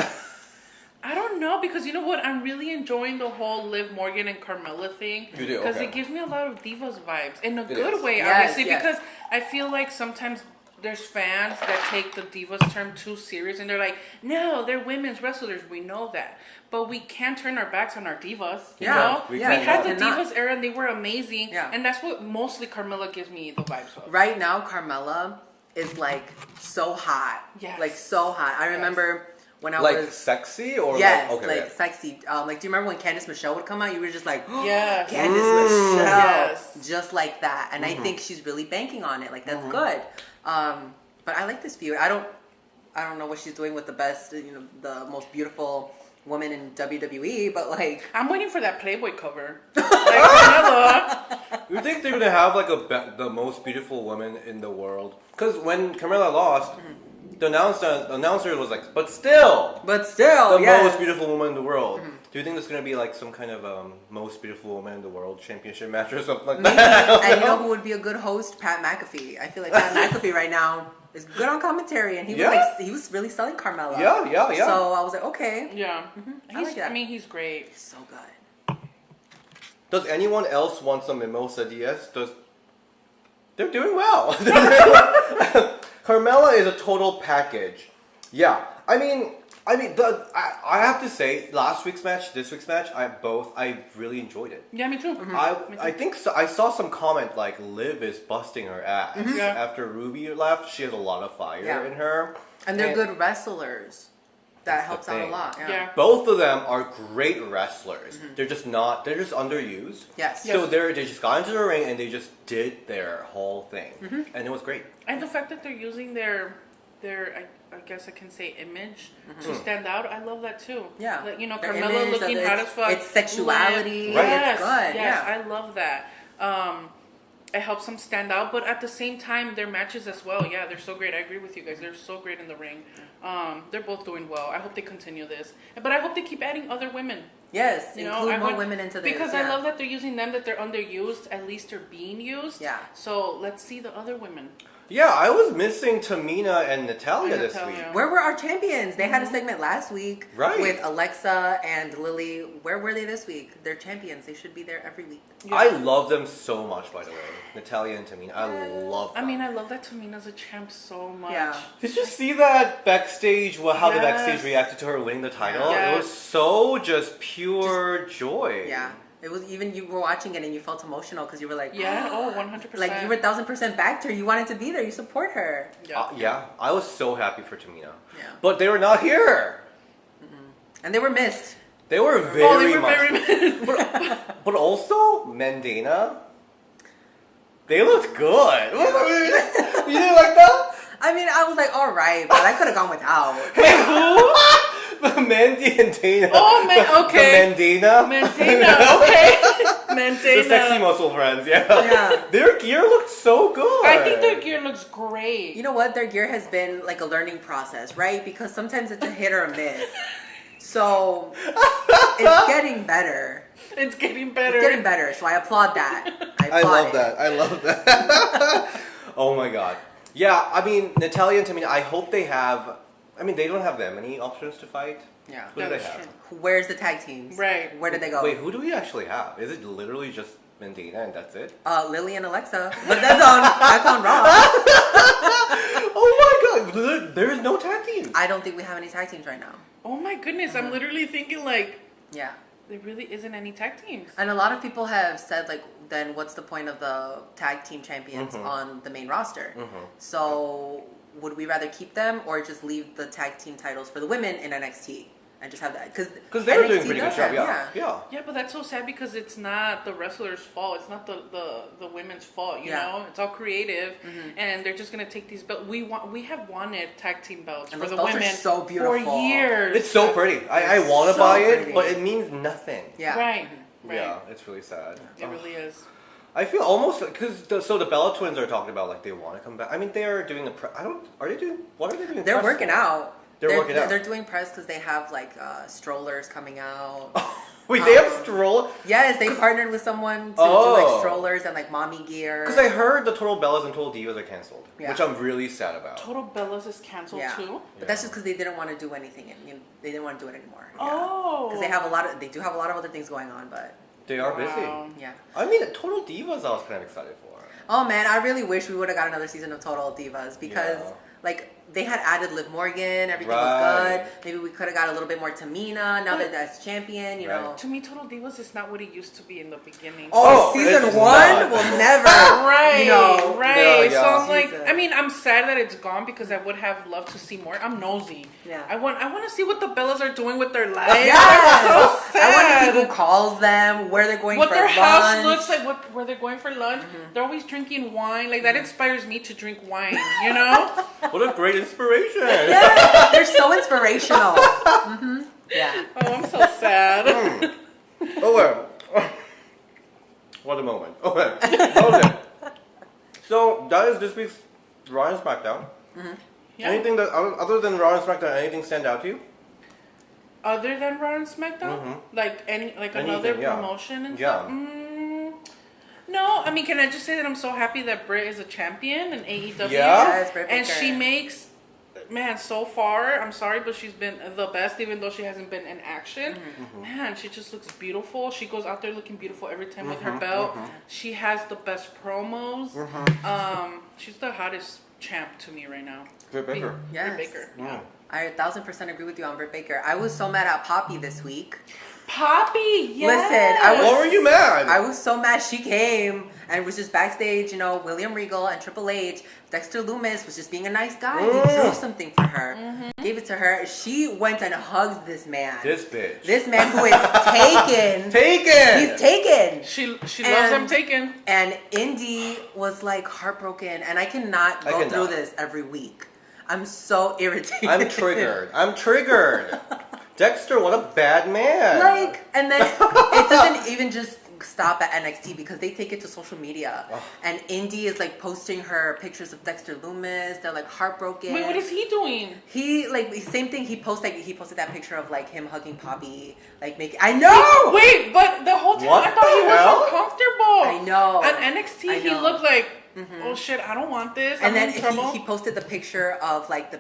S2: I don't know because you know what? I'm really enjoying the whole Liv Morgan and Carmella thing.
S1: You do?
S2: Because
S1: Okay.
S2: it gives me a lot of Divas vibes in a
S1: It
S2: good
S1: is.
S2: way,
S3: Yes,
S2: obviously.
S3: yes.
S2: Because I feel like sometimes there's fans that take the Divas term too serious and they're like, no, they're women's wrestlers. We know that. But we can't turn our backs on our Divas. You
S3: Yeah.
S2: know?
S1: We
S2: We
S1: can't.
S2: had the
S3: Cannot.
S2: Divas era and they were amazing.
S3: Yeah.
S2: And that's what mostly Carmella gives me the vibes of.
S3: Right now, Carmella is, like, so hot.
S2: Yes.
S3: Like, so hot. I remember when I
S1: Like
S3: was...
S1: sexy or
S3: Yes,
S1: like okay.
S3: like sexy. Like, do you remember when Candice Michelle would come out? You were just like,
S2: Yes.
S3: Candice Michelle.
S2: Yes.
S3: Just like that. And I think she's really banking on it. Like, that's good. But I like this feud. I don't know what she's doing with the best, the most beautiful woman in WWE, but like...
S2: I'm waiting for that Playboy cover. Like Carmella.
S1: You think they're gonna have like the most beautiful woman in the world? Because when Carmella lost, the announcer was like, but still, the
S3: yes.
S1: most beautiful woman in the world. Do you think there's gonna be like some kind of most beautiful woman in the world championship match or something like that?
S3: And you know who would be a good host? Pat McAfee. I feel like Pat McAfee right now is good on commentary, and he was really selling Carmella.
S1: Yeah.
S3: So I was like, okay,
S2: Yeah.
S3: I like that.
S2: I mean, he's great.
S3: so good.
S1: Does anyone else want some Mimosa DS? They're doing well. Carmella is a total package. Yeah, I mean, I have to say, last week's match, this week's match, I really enjoyed it.
S2: Yeah, me too.
S1: I think so. I saw some comment like Liv is busting her ass
S2: Yeah.
S1: after Ruby left. She has a lot of fire in her,
S3: And they're good wrestlers. That
S1: That's
S3: helps
S1: the
S3: out a
S1: thing.
S3: lot.
S2: Yeah.
S1: Both of them are great wrestlers. They're just underused.
S3: Yes.
S1: So they just got into the ring and they just did their whole thing, and it was great.
S2: And the fact that they're using their I guess I can say image to stand out, I love that too.
S3: Yeah.
S2: Like, you know,
S3: Their
S2: Carmella
S3: image,
S2: looking
S3: it's-
S2: hot as fuck.
S3: it's sexuality.
S2: Liv.
S3: Right.
S2: Yes,
S3: It's good,
S2: yes,
S3: yeah.
S2: I love that. It helps them stand out, but at the same time, their matches as well. Yeah, they're so great. I agree with you guys. They're so great in the ring. They're both doing well. I hope they continue this, but I hope they keep adding other women.
S3: Yes, include more women into this.
S2: Because I love that they're using them, that they're underused. At least they're being used. Yeah. So let's see the other women.
S1: Yeah, I was missing Tamina and Natalya this week.
S3: Where were our champions? They had a segment last week with Alexa and Lilly. Where were they this week? They're champions. They should be there every week.
S1: Yeah. I love them so much, by the way. Natalya and Tamina. I love them.
S2: I mean, I love that Tamina's a champ so much.
S1: Yeah. Did you see that backstage, how the backstage reacted to her winning the title? Yes. It was so just pure joy.
S3: Yeah. It was even, you were watching it and you felt emotional because you were like,
S2: 100%.
S3: Like you were 1000% backed her. You wanted to be there. You support her.
S1: Yeah. I was so happy for Tamina. Yeah. But they were not here.
S3: And they were missed.
S1: They were very missed. But also, Mendana, they looked good. You didn't like that?
S3: I mean, I was like, all right, but I could have gone without.
S1: Wait, who? Mandy and Dana.
S2: Oh, okay.
S1: The Mandana.
S2: Okay. Mandana.
S1: The sexy muscle friends, yeah. Their gear looked so good.
S2: I think their gear looks great.
S3: You know what? Their gear has been like a learning process, right? Because sometimes it's a hit or a miss. So, it's getting better.
S2: It's getting better.
S3: It's getting better, so I applaud that. I
S1: love that. Oh my god. Yeah, I mean, Natalya and Tamina, I hope they have... I mean, they don't have that many options to fight. Yeah. Who do they have?
S3: Where's the tag teams?
S2: Right.
S3: Where did they go?
S1: Wait, who do we actually have? Is it literally just Mendana and that's it?
S3: Lilly and Alexa. But that's on Raw.
S1: Oh my god, there's no tag teams.
S3: I don't think we have any tag teams right now.
S2: Oh my goodness, I'm literally thinking like... Yeah. There really isn't any tag teams.
S3: And a lot of people have said, like, then what's the point of the tag team champions on the main roster? So, would we rather keep them or just leave the tag team titles for the women in NXT? And just have that? Because
S1: they were doing pretty good job, yeah,
S2: but that's so sad because it's not the wrestlers' fault. It's not the women's fault, you know? It's all creative. And they're just going to take these belts. We have wanted tag team belts
S3: and
S2: for the
S3: belts
S2: women
S3: are so beautiful.
S2: For years.
S1: It's so pretty. I want to buy it, but it means nothing.
S2: Yeah. Right.
S1: Yeah, it's really sad.
S2: It really is.
S1: I feel almost because the Bella twins are talking about like they want to come back. I mean, they are doing the. Are they doing? What are they doing?
S3: They're working out.
S1: They're working out.
S3: They're doing press because they have like strollers coming out.
S1: Wait, they have strollers?
S3: Yes, they partnered with someone to do like strollers and like mommy gear.
S1: Because I heard the Total Bellas and Total Divas are canceled, which I'm really sad about.
S2: Total Bellas is canceled too?
S3: But that's just because they didn't want to do anything. They didn't want to do it anymore.
S2: Oh.
S3: Because they do have a lot of other things going on, but.
S1: They are busy. Yeah. I mean, Total Divas I was kind of excited for.
S3: Oh man, I really wish we would have got another season of Total Divas because like they had added Liv Morgan, everything was good. Maybe we could have got a little bit more Tamina now that that's champion, you know.
S2: To me, Total Divas is not what it used to be in the beginning.
S3: Oh, season 1 will never.
S2: Right,
S3: you know.
S2: Right. So I'm like, I mean, I'm sad that it's gone because I would have loved to see more. I'm nosy. Yeah. I want to see what the Bellas are doing with their lives.
S3: Yeah.
S2: I'm so sad.
S3: I want to see who calls them, where they're going for lunch.
S2: What their house looks like, where they're going for lunch. They're always drinking wine. Like, that inspires me to drink wine, you know?
S1: What a great inspiration.
S3: Yeah, they're so inspirational. Yeah.
S2: Oh, I'm so sad.
S1: Oh, well. What a moment. Okay. So, that is this week's Raw and SmackDown. Yeah. Anything that, other than Raw and SmackDown, anything stand out to you?
S2: Other than Raw and SmackDown? Like another promotion and stuff? No, I mean, can I just say that I'm so happy that Britt is a champion in AEW?
S3: Yeah,
S2: and she makes, man, so far, I'm sorry, but she's been the best, even though she hasn't been in action. Man, she just looks beautiful. She goes out there looking beautiful every time with her belt. She has the best promos. She's the hottest champ to me right now.
S1: Britt Baker.
S3: Yes.
S2: Britt Baker. Yeah.
S3: I 1000% agree with you on Britt Baker. I was so mad at Poppy this week.
S2: Poppy, yes.
S3: Listen,
S1: why were you mad?
S3: I was so mad. She came and was just backstage, you know, William Regal and Triple H. Dexter Lumis was just being a nice guy. He drew something for her, gave it to her. She went and hugged this man.
S1: This bitch.
S3: This man who is taken. He's taken.
S2: She loves him taken.
S3: And Indy was like heartbroken, and I cannot go through this every week. I'm so irritated.
S1: I'm triggered. Dexter, what a bad man.
S3: Like, and then it doesn't even just stop at NXT because they take it to social media. And Indy is like posting her pictures of Dexter Lumis. They're like heartbroken.
S2: Wait, what is he doing?
S3: He like same thing. He posted that picture of like him hugging Poppy, like making. I know.
S2: Wait, but the whole time
S1: What
S2: I thought he
S1: the
S2: was
S1: hell?
S2: uncomfortable.
S3: I know.
S2: At NXT, he looked like, oh shit, I don't want this.
S3: And
S2: I'm
S3: then
S2: in trouble.
S3: he posted the picture of like the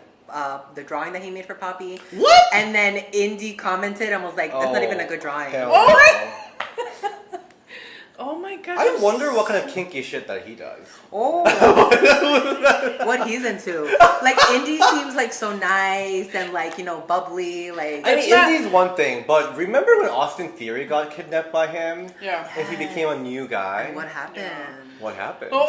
S3: drawing that he made for Poppy.
S1: What?
S3: And then Indy commented and was like, "That's not even a good drawing."
S1: Hell
S2: Oh
S1: no.
S2: Oh my god.
S1: I wonder what kind of kinky shit that he does.
S3: Oh, what he's into. Like Indy seems like so nice and like, you know, bubbly. Like
S1: I mean,
S2: not-
S1: Indy's one thing, but remember when Austin Theory got kidnapped by him?
S2: Yeah.
S1: And he became a new guy?
S3: And what happened?
S1: What happened?
S2: Oh,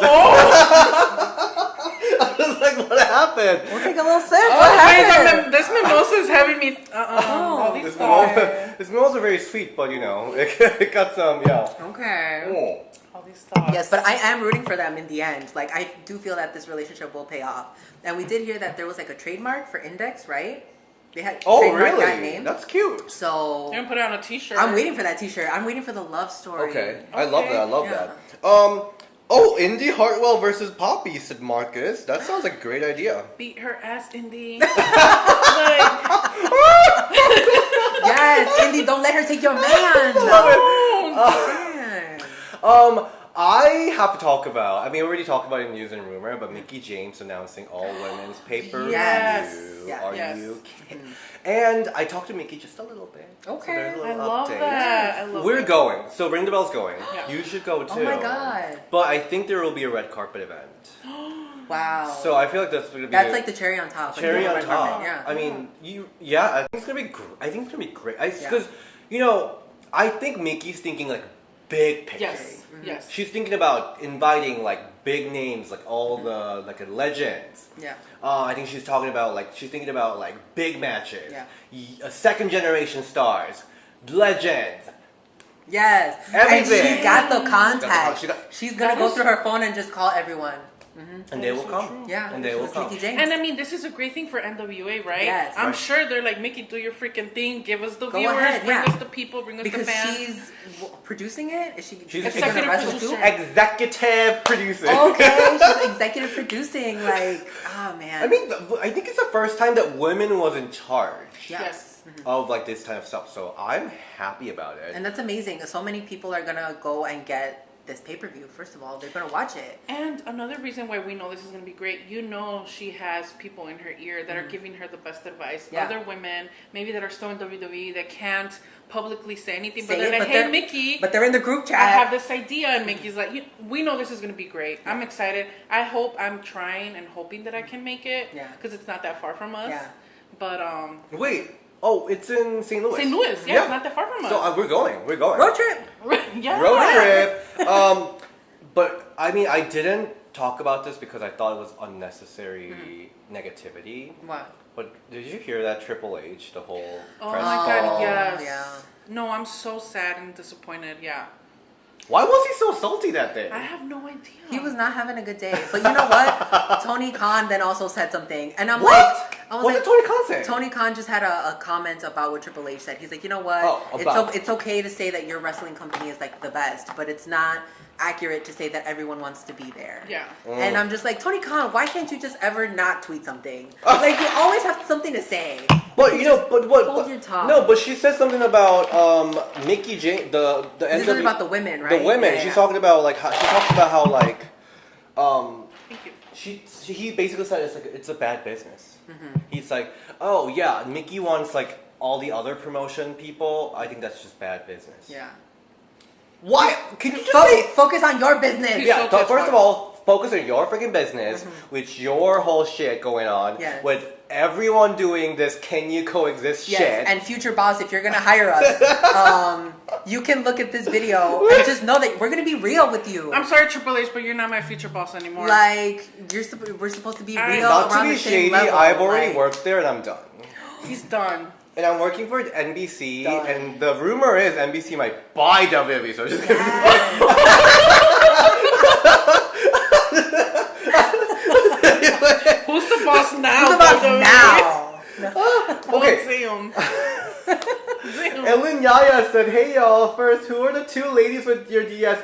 S1: I was like, what happened?
S3: We'll take a little sip.
S2: oh
S3: What
S2: wait,
S3: happened?
S2: this mimosa is having me. All these
S1: This
S2: thoughts.
S1: mimosa are very sweet, but you know, it got some, yeah.
S3: Okay.
S1: Oh.
S2: All these thoughts.
S3: Yes, but I am rooting for them in the end. Like I do feel that this relationship will pay off. And we did hear that there was like a trademark for Index, right? They had
S1: Oh,
S3: trademarked
S1: really?
S3: that name.
S1: That's cute.
S3: So
S2: You're gonna put it on a t-shirt.
S3: I'm waiting for that T-shirt. I'm waiting for the love story.
S1: Okay. I love that. I love
S3: Yeah.
S1: that. Oh, Indy Hartwell versus Poppy, said Marcus. That sounds like a great idea.
S2: Beat her ass, Indy. like,
S3: Yes, Indy, don't let her take your man.
S2: don't.
S1: I have to talk about, I mean, we already talked about it in news and rumor, but Mickie James announcing all women's pay-per-view.
S2: Yes.
S3: Yeah.
S1: Are
S2: Yes.
S1: you kidding? And I talked to Mickie just a little bit.
S3: Okay.
S1: So there's a
S2: I
S1: little
S2: love
S1: update.
S2: that. I love
S1: We're
S2: that.
S1: going. So Ring the Bell's going.
S2: Yeah.
S1: You should go too.
S3: Oh my god.
S1: But I think there will be a red carpet event.
S3: Wow.
S1: So I feel like that's going to be
S3: That's like the cherry on top. Like
S1: cherry
S3: the
S1: on
S3: red
S1: top.
S3: carpet, yeah.
S1: I mean, I think it's gonna be. I think it's gonna be great.
S3: Yeah.
S1: Because you know, I think Mickey's thinking like big picture.
S2: Yes. Yes.
S1: She's thinking about inviting like big names, like all the like legends.
S3: Yeah.
S1: I think she's thinking about like big matches.
S3: Yeah.
S1: A second generation stars, legends.
S3: Yes.
S1: Everything.
S3: And she's got the contact.
S1: She got-
S3: She's gonna
S2: That
S3: go
S2: is-
S3: through her phone and just call everyone.
S1: And they will
S2: so
S1: come.
S2: true.
S3: Yeah.
S1: And they will
S3: It's
S1: come.
S3: Mickie James.
S2: And I mean, this is a great thing for NWA, right?
S3: Yes.
S2: I'm
S1: Right.
S2: sure they're like, Mickey, do your freaking thing. Give us the
S3: Go
S2: viewers,
S3: ahead,
S2: bring
S3: yeah.
S2: us the people, bring us
S3: because
S2: the fans.
S3: she's producing it. Is she?
S1: She's
S3: is she gonna
S2: executive
S3: wrestle
S2: producer.
S3: too?
S1: Executive producer.
S3: Okay, she's executive producing. Like, oh man.
S1: I mean, I think it's the first time that women was in charge.
S3: Yeah.
S2: Yes.
S1: Of like this kind of stuff, so I'm happy about it.
S3: And that's amazing. So many people are gonna go and get this pay-per-view. First of all, they're gonna watch it.
S2: And another reason why we know this is going to be great, you know, she has people in her ear that are giving her the best advice.
S3: Yeah.
S2: Other women, maybe that are still in WWE, that can't publicly say anything, but
S3: Say
S2: they're
S3: it,
S2: like,
S3: but
S2: hey,
S3: they're-
S2: Mickey,
S3: But they're in the group chat.
S2: I have this idea, and Mickey's like, we know this is going to be great. I'm excited. I'm trying and hoping that I can make it.
S3: Yeah.
S2: Because it's not that far from us.
S3: Yeah.
S2: But,
S1: Wait, it's in St. Louis.
S2: St. Louis, yeah, it's not that far from us.
S1: So we're going.
S3: Road trip.
S2: yeah.
S1: Road trip. But I mean, I didn't talk about this because I thought it was unnecessary negativity.
S3: What?
S1: But did you hear that Triple H, the whole
S2: Oh
S1: press
S2: my
S1: call?
S2: God, yes.
S3: yeah.
S2: No, I'm so sad and disappointed. Yeah.
S1: Why was he so salty that day?
S2: I have no idea.
S3: He was not having a good day. But you know what? Tony Khan then also said something. And I'm
S1: What?
S3: like... I was
S1: What
S3: like,
S1: did Tony Khan say?
S3: Tony Khan just had a comment about what Triple H said. He's like, you know what?
S1: Oh, about.
S3: It's okay to say that your wrestling company is like the best, but it's not accurate to say that everyone wants to be there.
S2: Yeah.
S3: And I'm just like, Tony Khan, why can't you just ever not tweet something? Like, you always have something to say.
S1: But you know, but what?
S3: hold your tongue.
S1: No, but she said something about Mickie James, the
S3: This is about the women, right?
S1: The women.
S3: Yeah,
S1: She's
S3: yeah.
S1: talking about like how, she talked about how like
S2: Thank you.
S1: he basically said it's a bad business.
S3: Mm-hmm.
S1: He's like, oh yeah, Mickie wants like all the other promotion people. I think that's just bad business.
S3: Yeah.
S1: Why? Can you just say?
S3: Focus on your business.
S1: Yeah.
S2: so
S1: First of
S2: judgmental.
S1: all, focus on your freaking business, with your whole shit going on,
S3: Yes.
S1: with everyone doing this. Can you coexist?
S3: Yes,
S1: shit.
S3: and future boss, if you're gonna hire us, you can look at this video and just know that we're gonna be real with you.
S2: I'm sorry, Triple H, but you're not my future boss anymore.
S3: Like we're supposed to be real
S1: Not to
S3: around
S1: be
S3: the same
S1: shady,
S3: level.
S1: I've already
S3: like-
S1: worked there and I'm done.
S2: He's done.
S1: And I'm working for NBC,
S3: Done.
S1: and the rumor is NBC might buy WWE, so just gonna
S2: Who's the boss now?
S3: Who's the boss
S2: WWE?
S3: now?
S2: Won't
S1: Okay.
S2: see him.
S1: Ellen Yaya said, "Hey y'all, first, who are the two ladies with your DS?"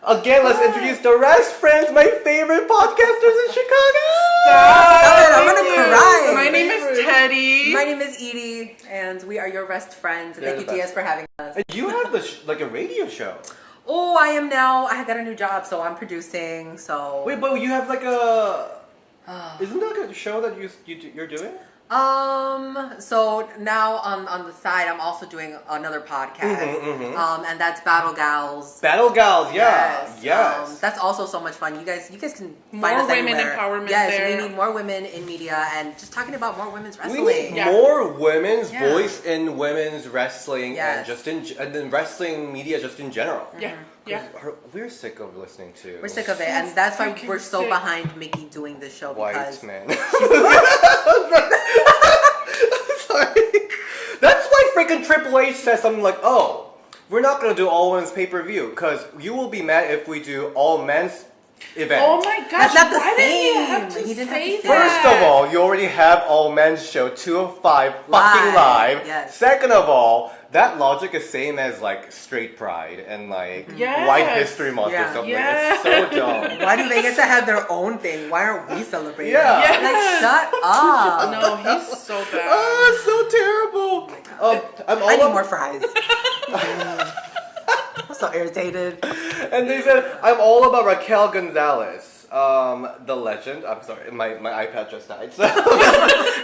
S1: Again, let's introduce the Wrestfriends, my favorite podcasters in Chicago.
S3: Stop it, I'm gonna cry.
S2: My name is Teti.
S3: My name is Edie, and we are your Wrestfriends. Thank you, DS, for having us.
S1: And you have like a radio show.
S3: Oh, I am now. I got a new job, so I'm producing. So
S1: Wait, but you have like a. Isn't that like a show that you're doing?
S3: So now on the side, I'm also doing another podcast, and that's Battle Gals.
S1: Battle Gals, yeah, yes.
S3: That's also so much fun. You guys can
S2: More
S3: find us
S2: women
S3: anywhere.
S2: empowerment
S3: Yes,
S2: there.
S3: we need more women in media and just talking about more women's wrestling.
S1: We need more women's
S3: Yeah.
S1: voice in women's wrestling
S3: Yes.
S1: and in wrestling media just in general.
S2: Yeah. Yeah.
S1: We're sick of listening to.
S3: We're sick of it, and that's why
S2: freaking
S3: we're so
S2: sick.
S3: behind Mickey doing this show
S1: White
S3: because
S1: man. Sorry. That's why freaking Triple H says something like, "Oh, we're not gonna do all women's pay-per-view because you will be mad if we do all men's event."
S2: Oh my gosh,
S3: That's not the
S2: why did he
S3: same.
S2: have to
S3: He didn't
S2: say
S3: have to say
S2: that?
S1: First of all, you already have all men's show 2 of 5 fucking live.
S3: Yes.
S1: Second of all, that logic is same as like straight pride and like
S2: Yes.
S1: White History Month or
S3: Yeah.
S1: something.
S2: Yes.
S1: It's so dumb.
S3: why do they get to have their own thing? Why aren't we celebrating?
S1: Yeah.
S2: Yes.
S3: Like, shut up.
S2: No, he's so bad.
S1: Oh, it's so terrible.
S3: I need more fries. I'm so irritated.
S1: And they said, "I'm all about Raquel Gonzalez, the legend." I'm sorry, my iPad just died, so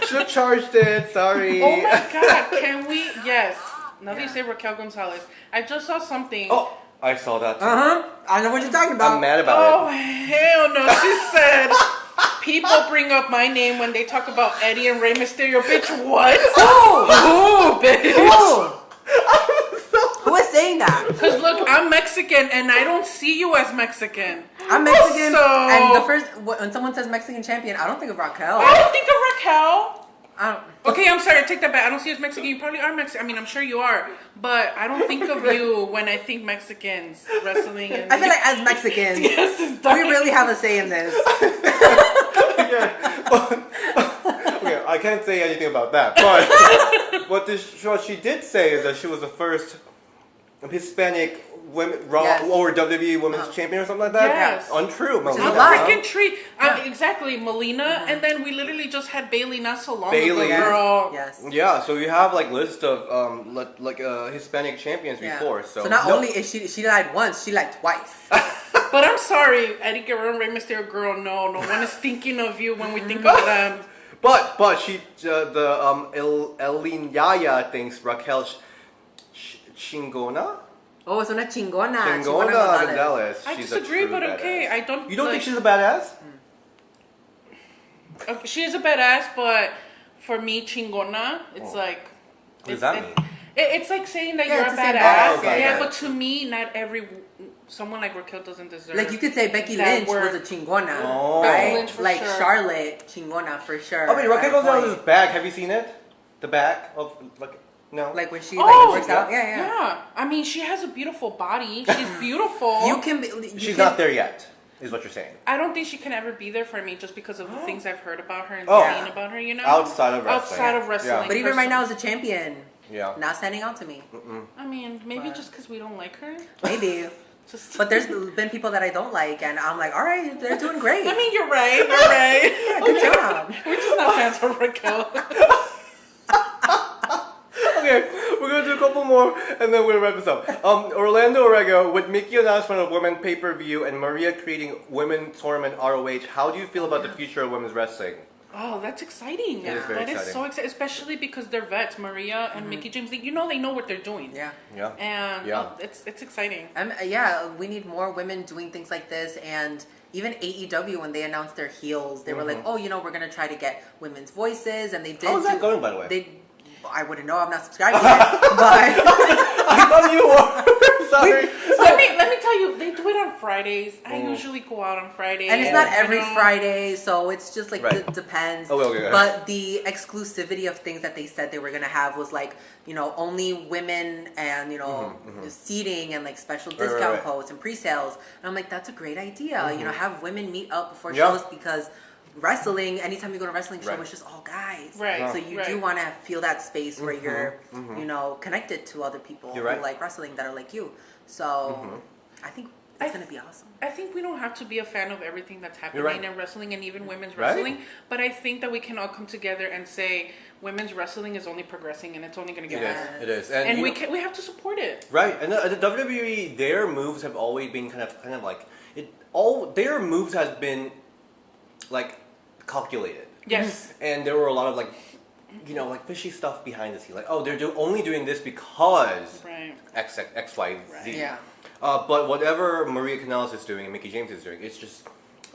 S1: should have charged it. Sorry.
S2: Oh my god, can we? Yes. Now that you say Raquel Gonzalez, I just saw something.
S1: Oh, I saw that. Too.
S3: I know what you're talking about.
S1: I'm mad about
S2: Oh,
S1: it.
S2: hell no. She said, people bring up my name when they talk about Eddie and Rey Mysterio. Bitch, what?
S3: Oh,
S2: bitch.
S3: oh. Who is saying that?
S2: Because look, I'm Mexican and I don't see you as Mexican.
S3: I'm Mexican,
S2: So-
S3: and the first when someone says Mexican champion, I don't think of Raquel.
S2: I don't think of Raquel.
S3: I don't,
S2: Okay, I'm sorry, I take that back. I don't see you as Mexican. You probably are Mexican. I mean, I'm sure you are. But I don't think of you when I think Mexicans wrestling. And
S3: I feel like as Mexicans,
S2: yes, it's
S3: we
S2: dark.
S3: really have a say in this.
S1: Okay, I can't say anything about that, but what she did say is that she was the first Hispanic women Raw
S3: Yes.
S1: or WWE Women's Champion or something like that.
S2: Yes.
S1: Untrue,
S3: is
S1: Melina.
S3: a lie.
S2: Freaking treat. Exactly, Melina. And then we literally just had Bayley not so long
S1: Bayley.
S2: ago, girl.
S3: Yes.
S1: Yeah, so you have like list of Hispanic champions
S3: Yeah.
S1: before. So
S3: not
S1: no.
S3: only is she lied once, she lied twice.
S2: But I'm sorry, Eddie Guerrero and Rey Mysterio, girl, no one is thinking of you when we think of them.
S1: But she Elinyaya thinks Raquel Chingona.
S3: Oh, es una chingona.
S1: Chingona
S3: Gonzalez.
S1: Gonzalez.
S2: I
S1: She's
S2: disagree,
S1: a true
S2: but okay,
S1: badass.
S2: I don't.
S1: You don't
S2: like,
S1: think she's a badass?
S2: Okay, she is a badass, but for me, chingona, it's like.
S1: What does that mean?
S2: It's like saying that
S3: Yeah,
S2: you're a
S3: it's the same
S2: badass.
S1: Oh, okay,
S2: Yeah,
S1: okay.
S2: but to me, not every someone like Raquel doesn't deserve.
S3: Like you could say Becky
S2: That
S3: Lynch
S2: word.
S3: was a chingona,
S1: Oh.
S3: right?
S2: Becky Lynch for
S3: like
S2: sure.
S3: Charlotte chingona for sure.
S1: I mean, Raquel
S3: at a
S1: Gonzalez's
S3: point.
S1: back. Have you seen it? The back of like no.
S3: Like when she
S2: Oh,
S3: works out. Yeah.
S2: Yeah, I mean, she has a beautiful body. She's beautiful.
S3: You can be.
S1: She's not there yet. Is what you're saying?
S2: I don't think she can ever be there for me just because of the things I've heard about her and
S1: Oh.
S2: seen about her, you know?
S1: Outside of wrestling.
S2: Outside of wrestling.
S1: Yeah.
S3: But even right now as a champion,
S1: Yeah.
S3: not standing out to me.
S2: I mean, maybe
S3: But-
S2: just because we don't like her.
S3: Maybe.
S2: Just.
S3: But there's been people that I don't like, and I'm like, all right, they're doing great.
S2: I mean, you're right. You're right.
S3: yeah, good job.
S2: We're just not fans of Raquel.
S1: Okay, we're gonna do a couple more and then we'll wrap this up. Orlando Orego with Mickey announcement of women pay-per-view and Maria creating women tournament ROH. How do you feel about the future of women's wrestling?
S2: Oh, that's exciting.
S1: It is very
S2: That is
S1: exciting.
S2: so exciting, especially because they're vets, Maria and Mickey James. You know, they know what they're doing.
S3: Yeah.
S1: Yeah.
S2: And
S1: Yeah.
S2: it's exciting.
S3: Yeah, we need more women doing things like this, and even AEW when they announced their heels, they were like, "Oh, we're gonna try to get women's voices," and they did.
S1: How is that going, by the way?
S3: I wouldn't know. I'm not subscribed yet, but
S1: I thought you were. Sorry.
S2: Let me tell you, they do it on Fridays. I usually go out on Fridays.
S3: and it's not every
S2: you know.
S3: Friday, so it's just like
S1: Right.
S3: depends.
S1: Oh, okay.
S3: But the exclusivity of things that they said they were gonna have was like only women and seating and like special discount
S1: right.
S3: codes and pre-sales. And I'm like, that's a great idea. Have women meet up before
S1: Yeah.
S3: shows because wrestling, anytime you go to a wrestling show,
S1: Right.
S3: it's just all guys.
S2: Right.
S3: So you
S2: Right.
S3: do want to feel that space where you're, connected to other people
S1: You're right.
S3: who like wrestling that are like you. So I think it's going to be awesome.
S2: I think we don't have to be a fan of everything that's happening
S1: right.
S2: in wrestling and even women's
S1: Right.
S2: wrestling, but I think that we can all come together and say women's wrestling is only progressing and it's only going to get better.
S1: It is.
S2: And
S1: you
S2: we have to support it.
S1: Right, and the WWE, their moves have always been kind of like it. All their moves has been like calculated.
S2: Yes.
S1: And there were a lot of like, like fishy stuff behind the scene. Like, oh, they're only doing this because
S2: Right.
S1: X Y Z.
S3: Yeah.
S1: But whatever Maria Kanellis is doing and Mickie James is doing, it's just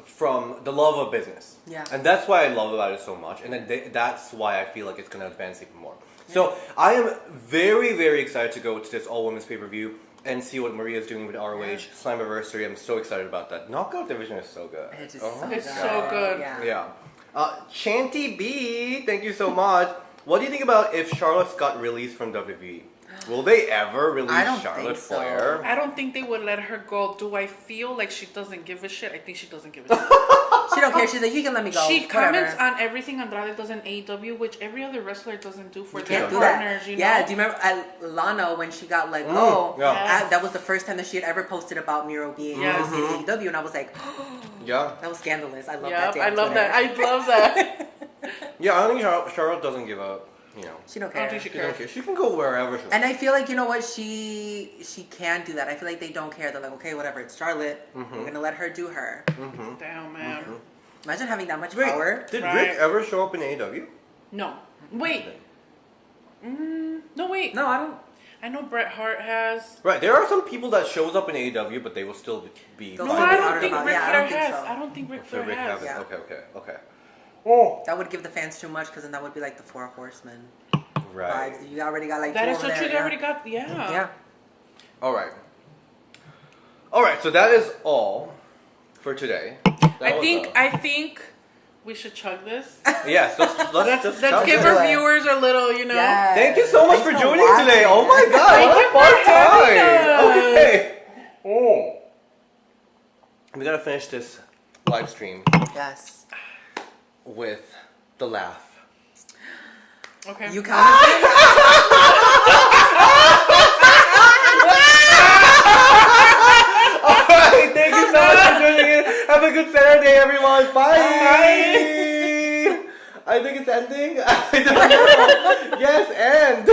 S1: from the love of business.
S3: Yeah.
S1: And that's why I love about it so much. And then that's why I feel like it's going to advance even more. So I am very, very excited to go to this all-women's pay-per-view and see what Maria is doing with ROH Slammiversary. I'm so excited about that. Knockout division is so good.
S3: It's just
S1: Oh my
S2: It's
S1: God.
S2: so good.
S3: Yeah.
S1: Yeah. Chanty B, thank you so much. What do you think about if Charlotte got released from WWE? Will they ever release
S3: I don't
S1: Charlotte
S3: think so.
S1: Flair?
S2: I don't think they would let her go. Do I feel like she doesn't give a shit? I think she doesn't give a shit.
S3: She don't care. She's like, you can let me go.
S2: She
S3: Whatever.
S2: comments on everything Andrade does in AEW, which every other wrestler doesn't do for
S1: You
S2: their
S1: can't
S3: do
S2: partners.
S3: that.
S2: You know?
S3: Yeah, do you remember Lana when she got let go?
S1: yeah.
S2: Yes.
S3: That was the first time that she had ever posted about Miro being
S2: Yes.
S3: in AEW, and I was like,
S1: Yeah.
S3: that was scandalous. I love
S2: Yep,
S3: that.
S2: I love that. I love that.
S1: Yeah, I don't think Charlotte doesn't give up.
S3: She don't
S2: I
S3: care.
S2: don't think she
S1: She don't
S2: cares.
S1: care. She can go wherever she wants.
S3: And I feel like, you know what, she can do that. I feel like they don't care. They're like, okay, whatever, it's Charlotte. We're gonna let her do her.
S2: Damn, man.
S3: Imagine having that much
S1: Wait,
S3: power.
S1: did
S2: Right.
S1: Rick ever show up in AEW?
S2: No. Wait. No, wait.
S3: No, I don't.
S2: I know Bret Hart has.
S1: Right, there are some people that shows up in AEW, but they will still be
S3: They'll
S2: No,
S3: still
S2: I
S3: be
S2: don't
S3: honored
S2: think
S3: about it.
S2: Ric
S3: Yeah, I
S2: Flair
S3: don't think
S2: has.
S3: so.
S2: I don't think Ric
S1: So
S2: Flair
S1: Rick
S2: has.
S1: has it.
S3: Yeah.
S1: Okay. Oh,
S3: That would give the fans too much because then that would be like the Four Horsemen
S1: right.
S3: vibes. You already got like
S2: That
S3: two
S2: is
S3: over
S2: so
S3: there,
S2: true. They
S3: yeah.
S2: already got. Yeah.
S3: Yeah.
S1: All right. So that is all for today.
S2: I think we should chug this.
S1: Yes. Let's just
S2: Let's
S1: chug
S2: give
S1: it.
S2: our viewers a little, you know.
S3: Yes.
S1: Thank you so much for
S3: Thanks
S1: joining
S3: watching.
S1: today. Oh my God!
S2: Thank
S1: what
S2: you
S1: a fun
S2: for having
S1: time.
S2: us.
S1: Okay. Oh. We gotta finish this live stream
S3: Yes.
S1: with the laugh.
S2: Okay.
S3: You count us in?
S1: Alright, thank you so much for joining in. Have a good Saturday, everyone. Bye. I think it's ending. I don't know. Yes, end.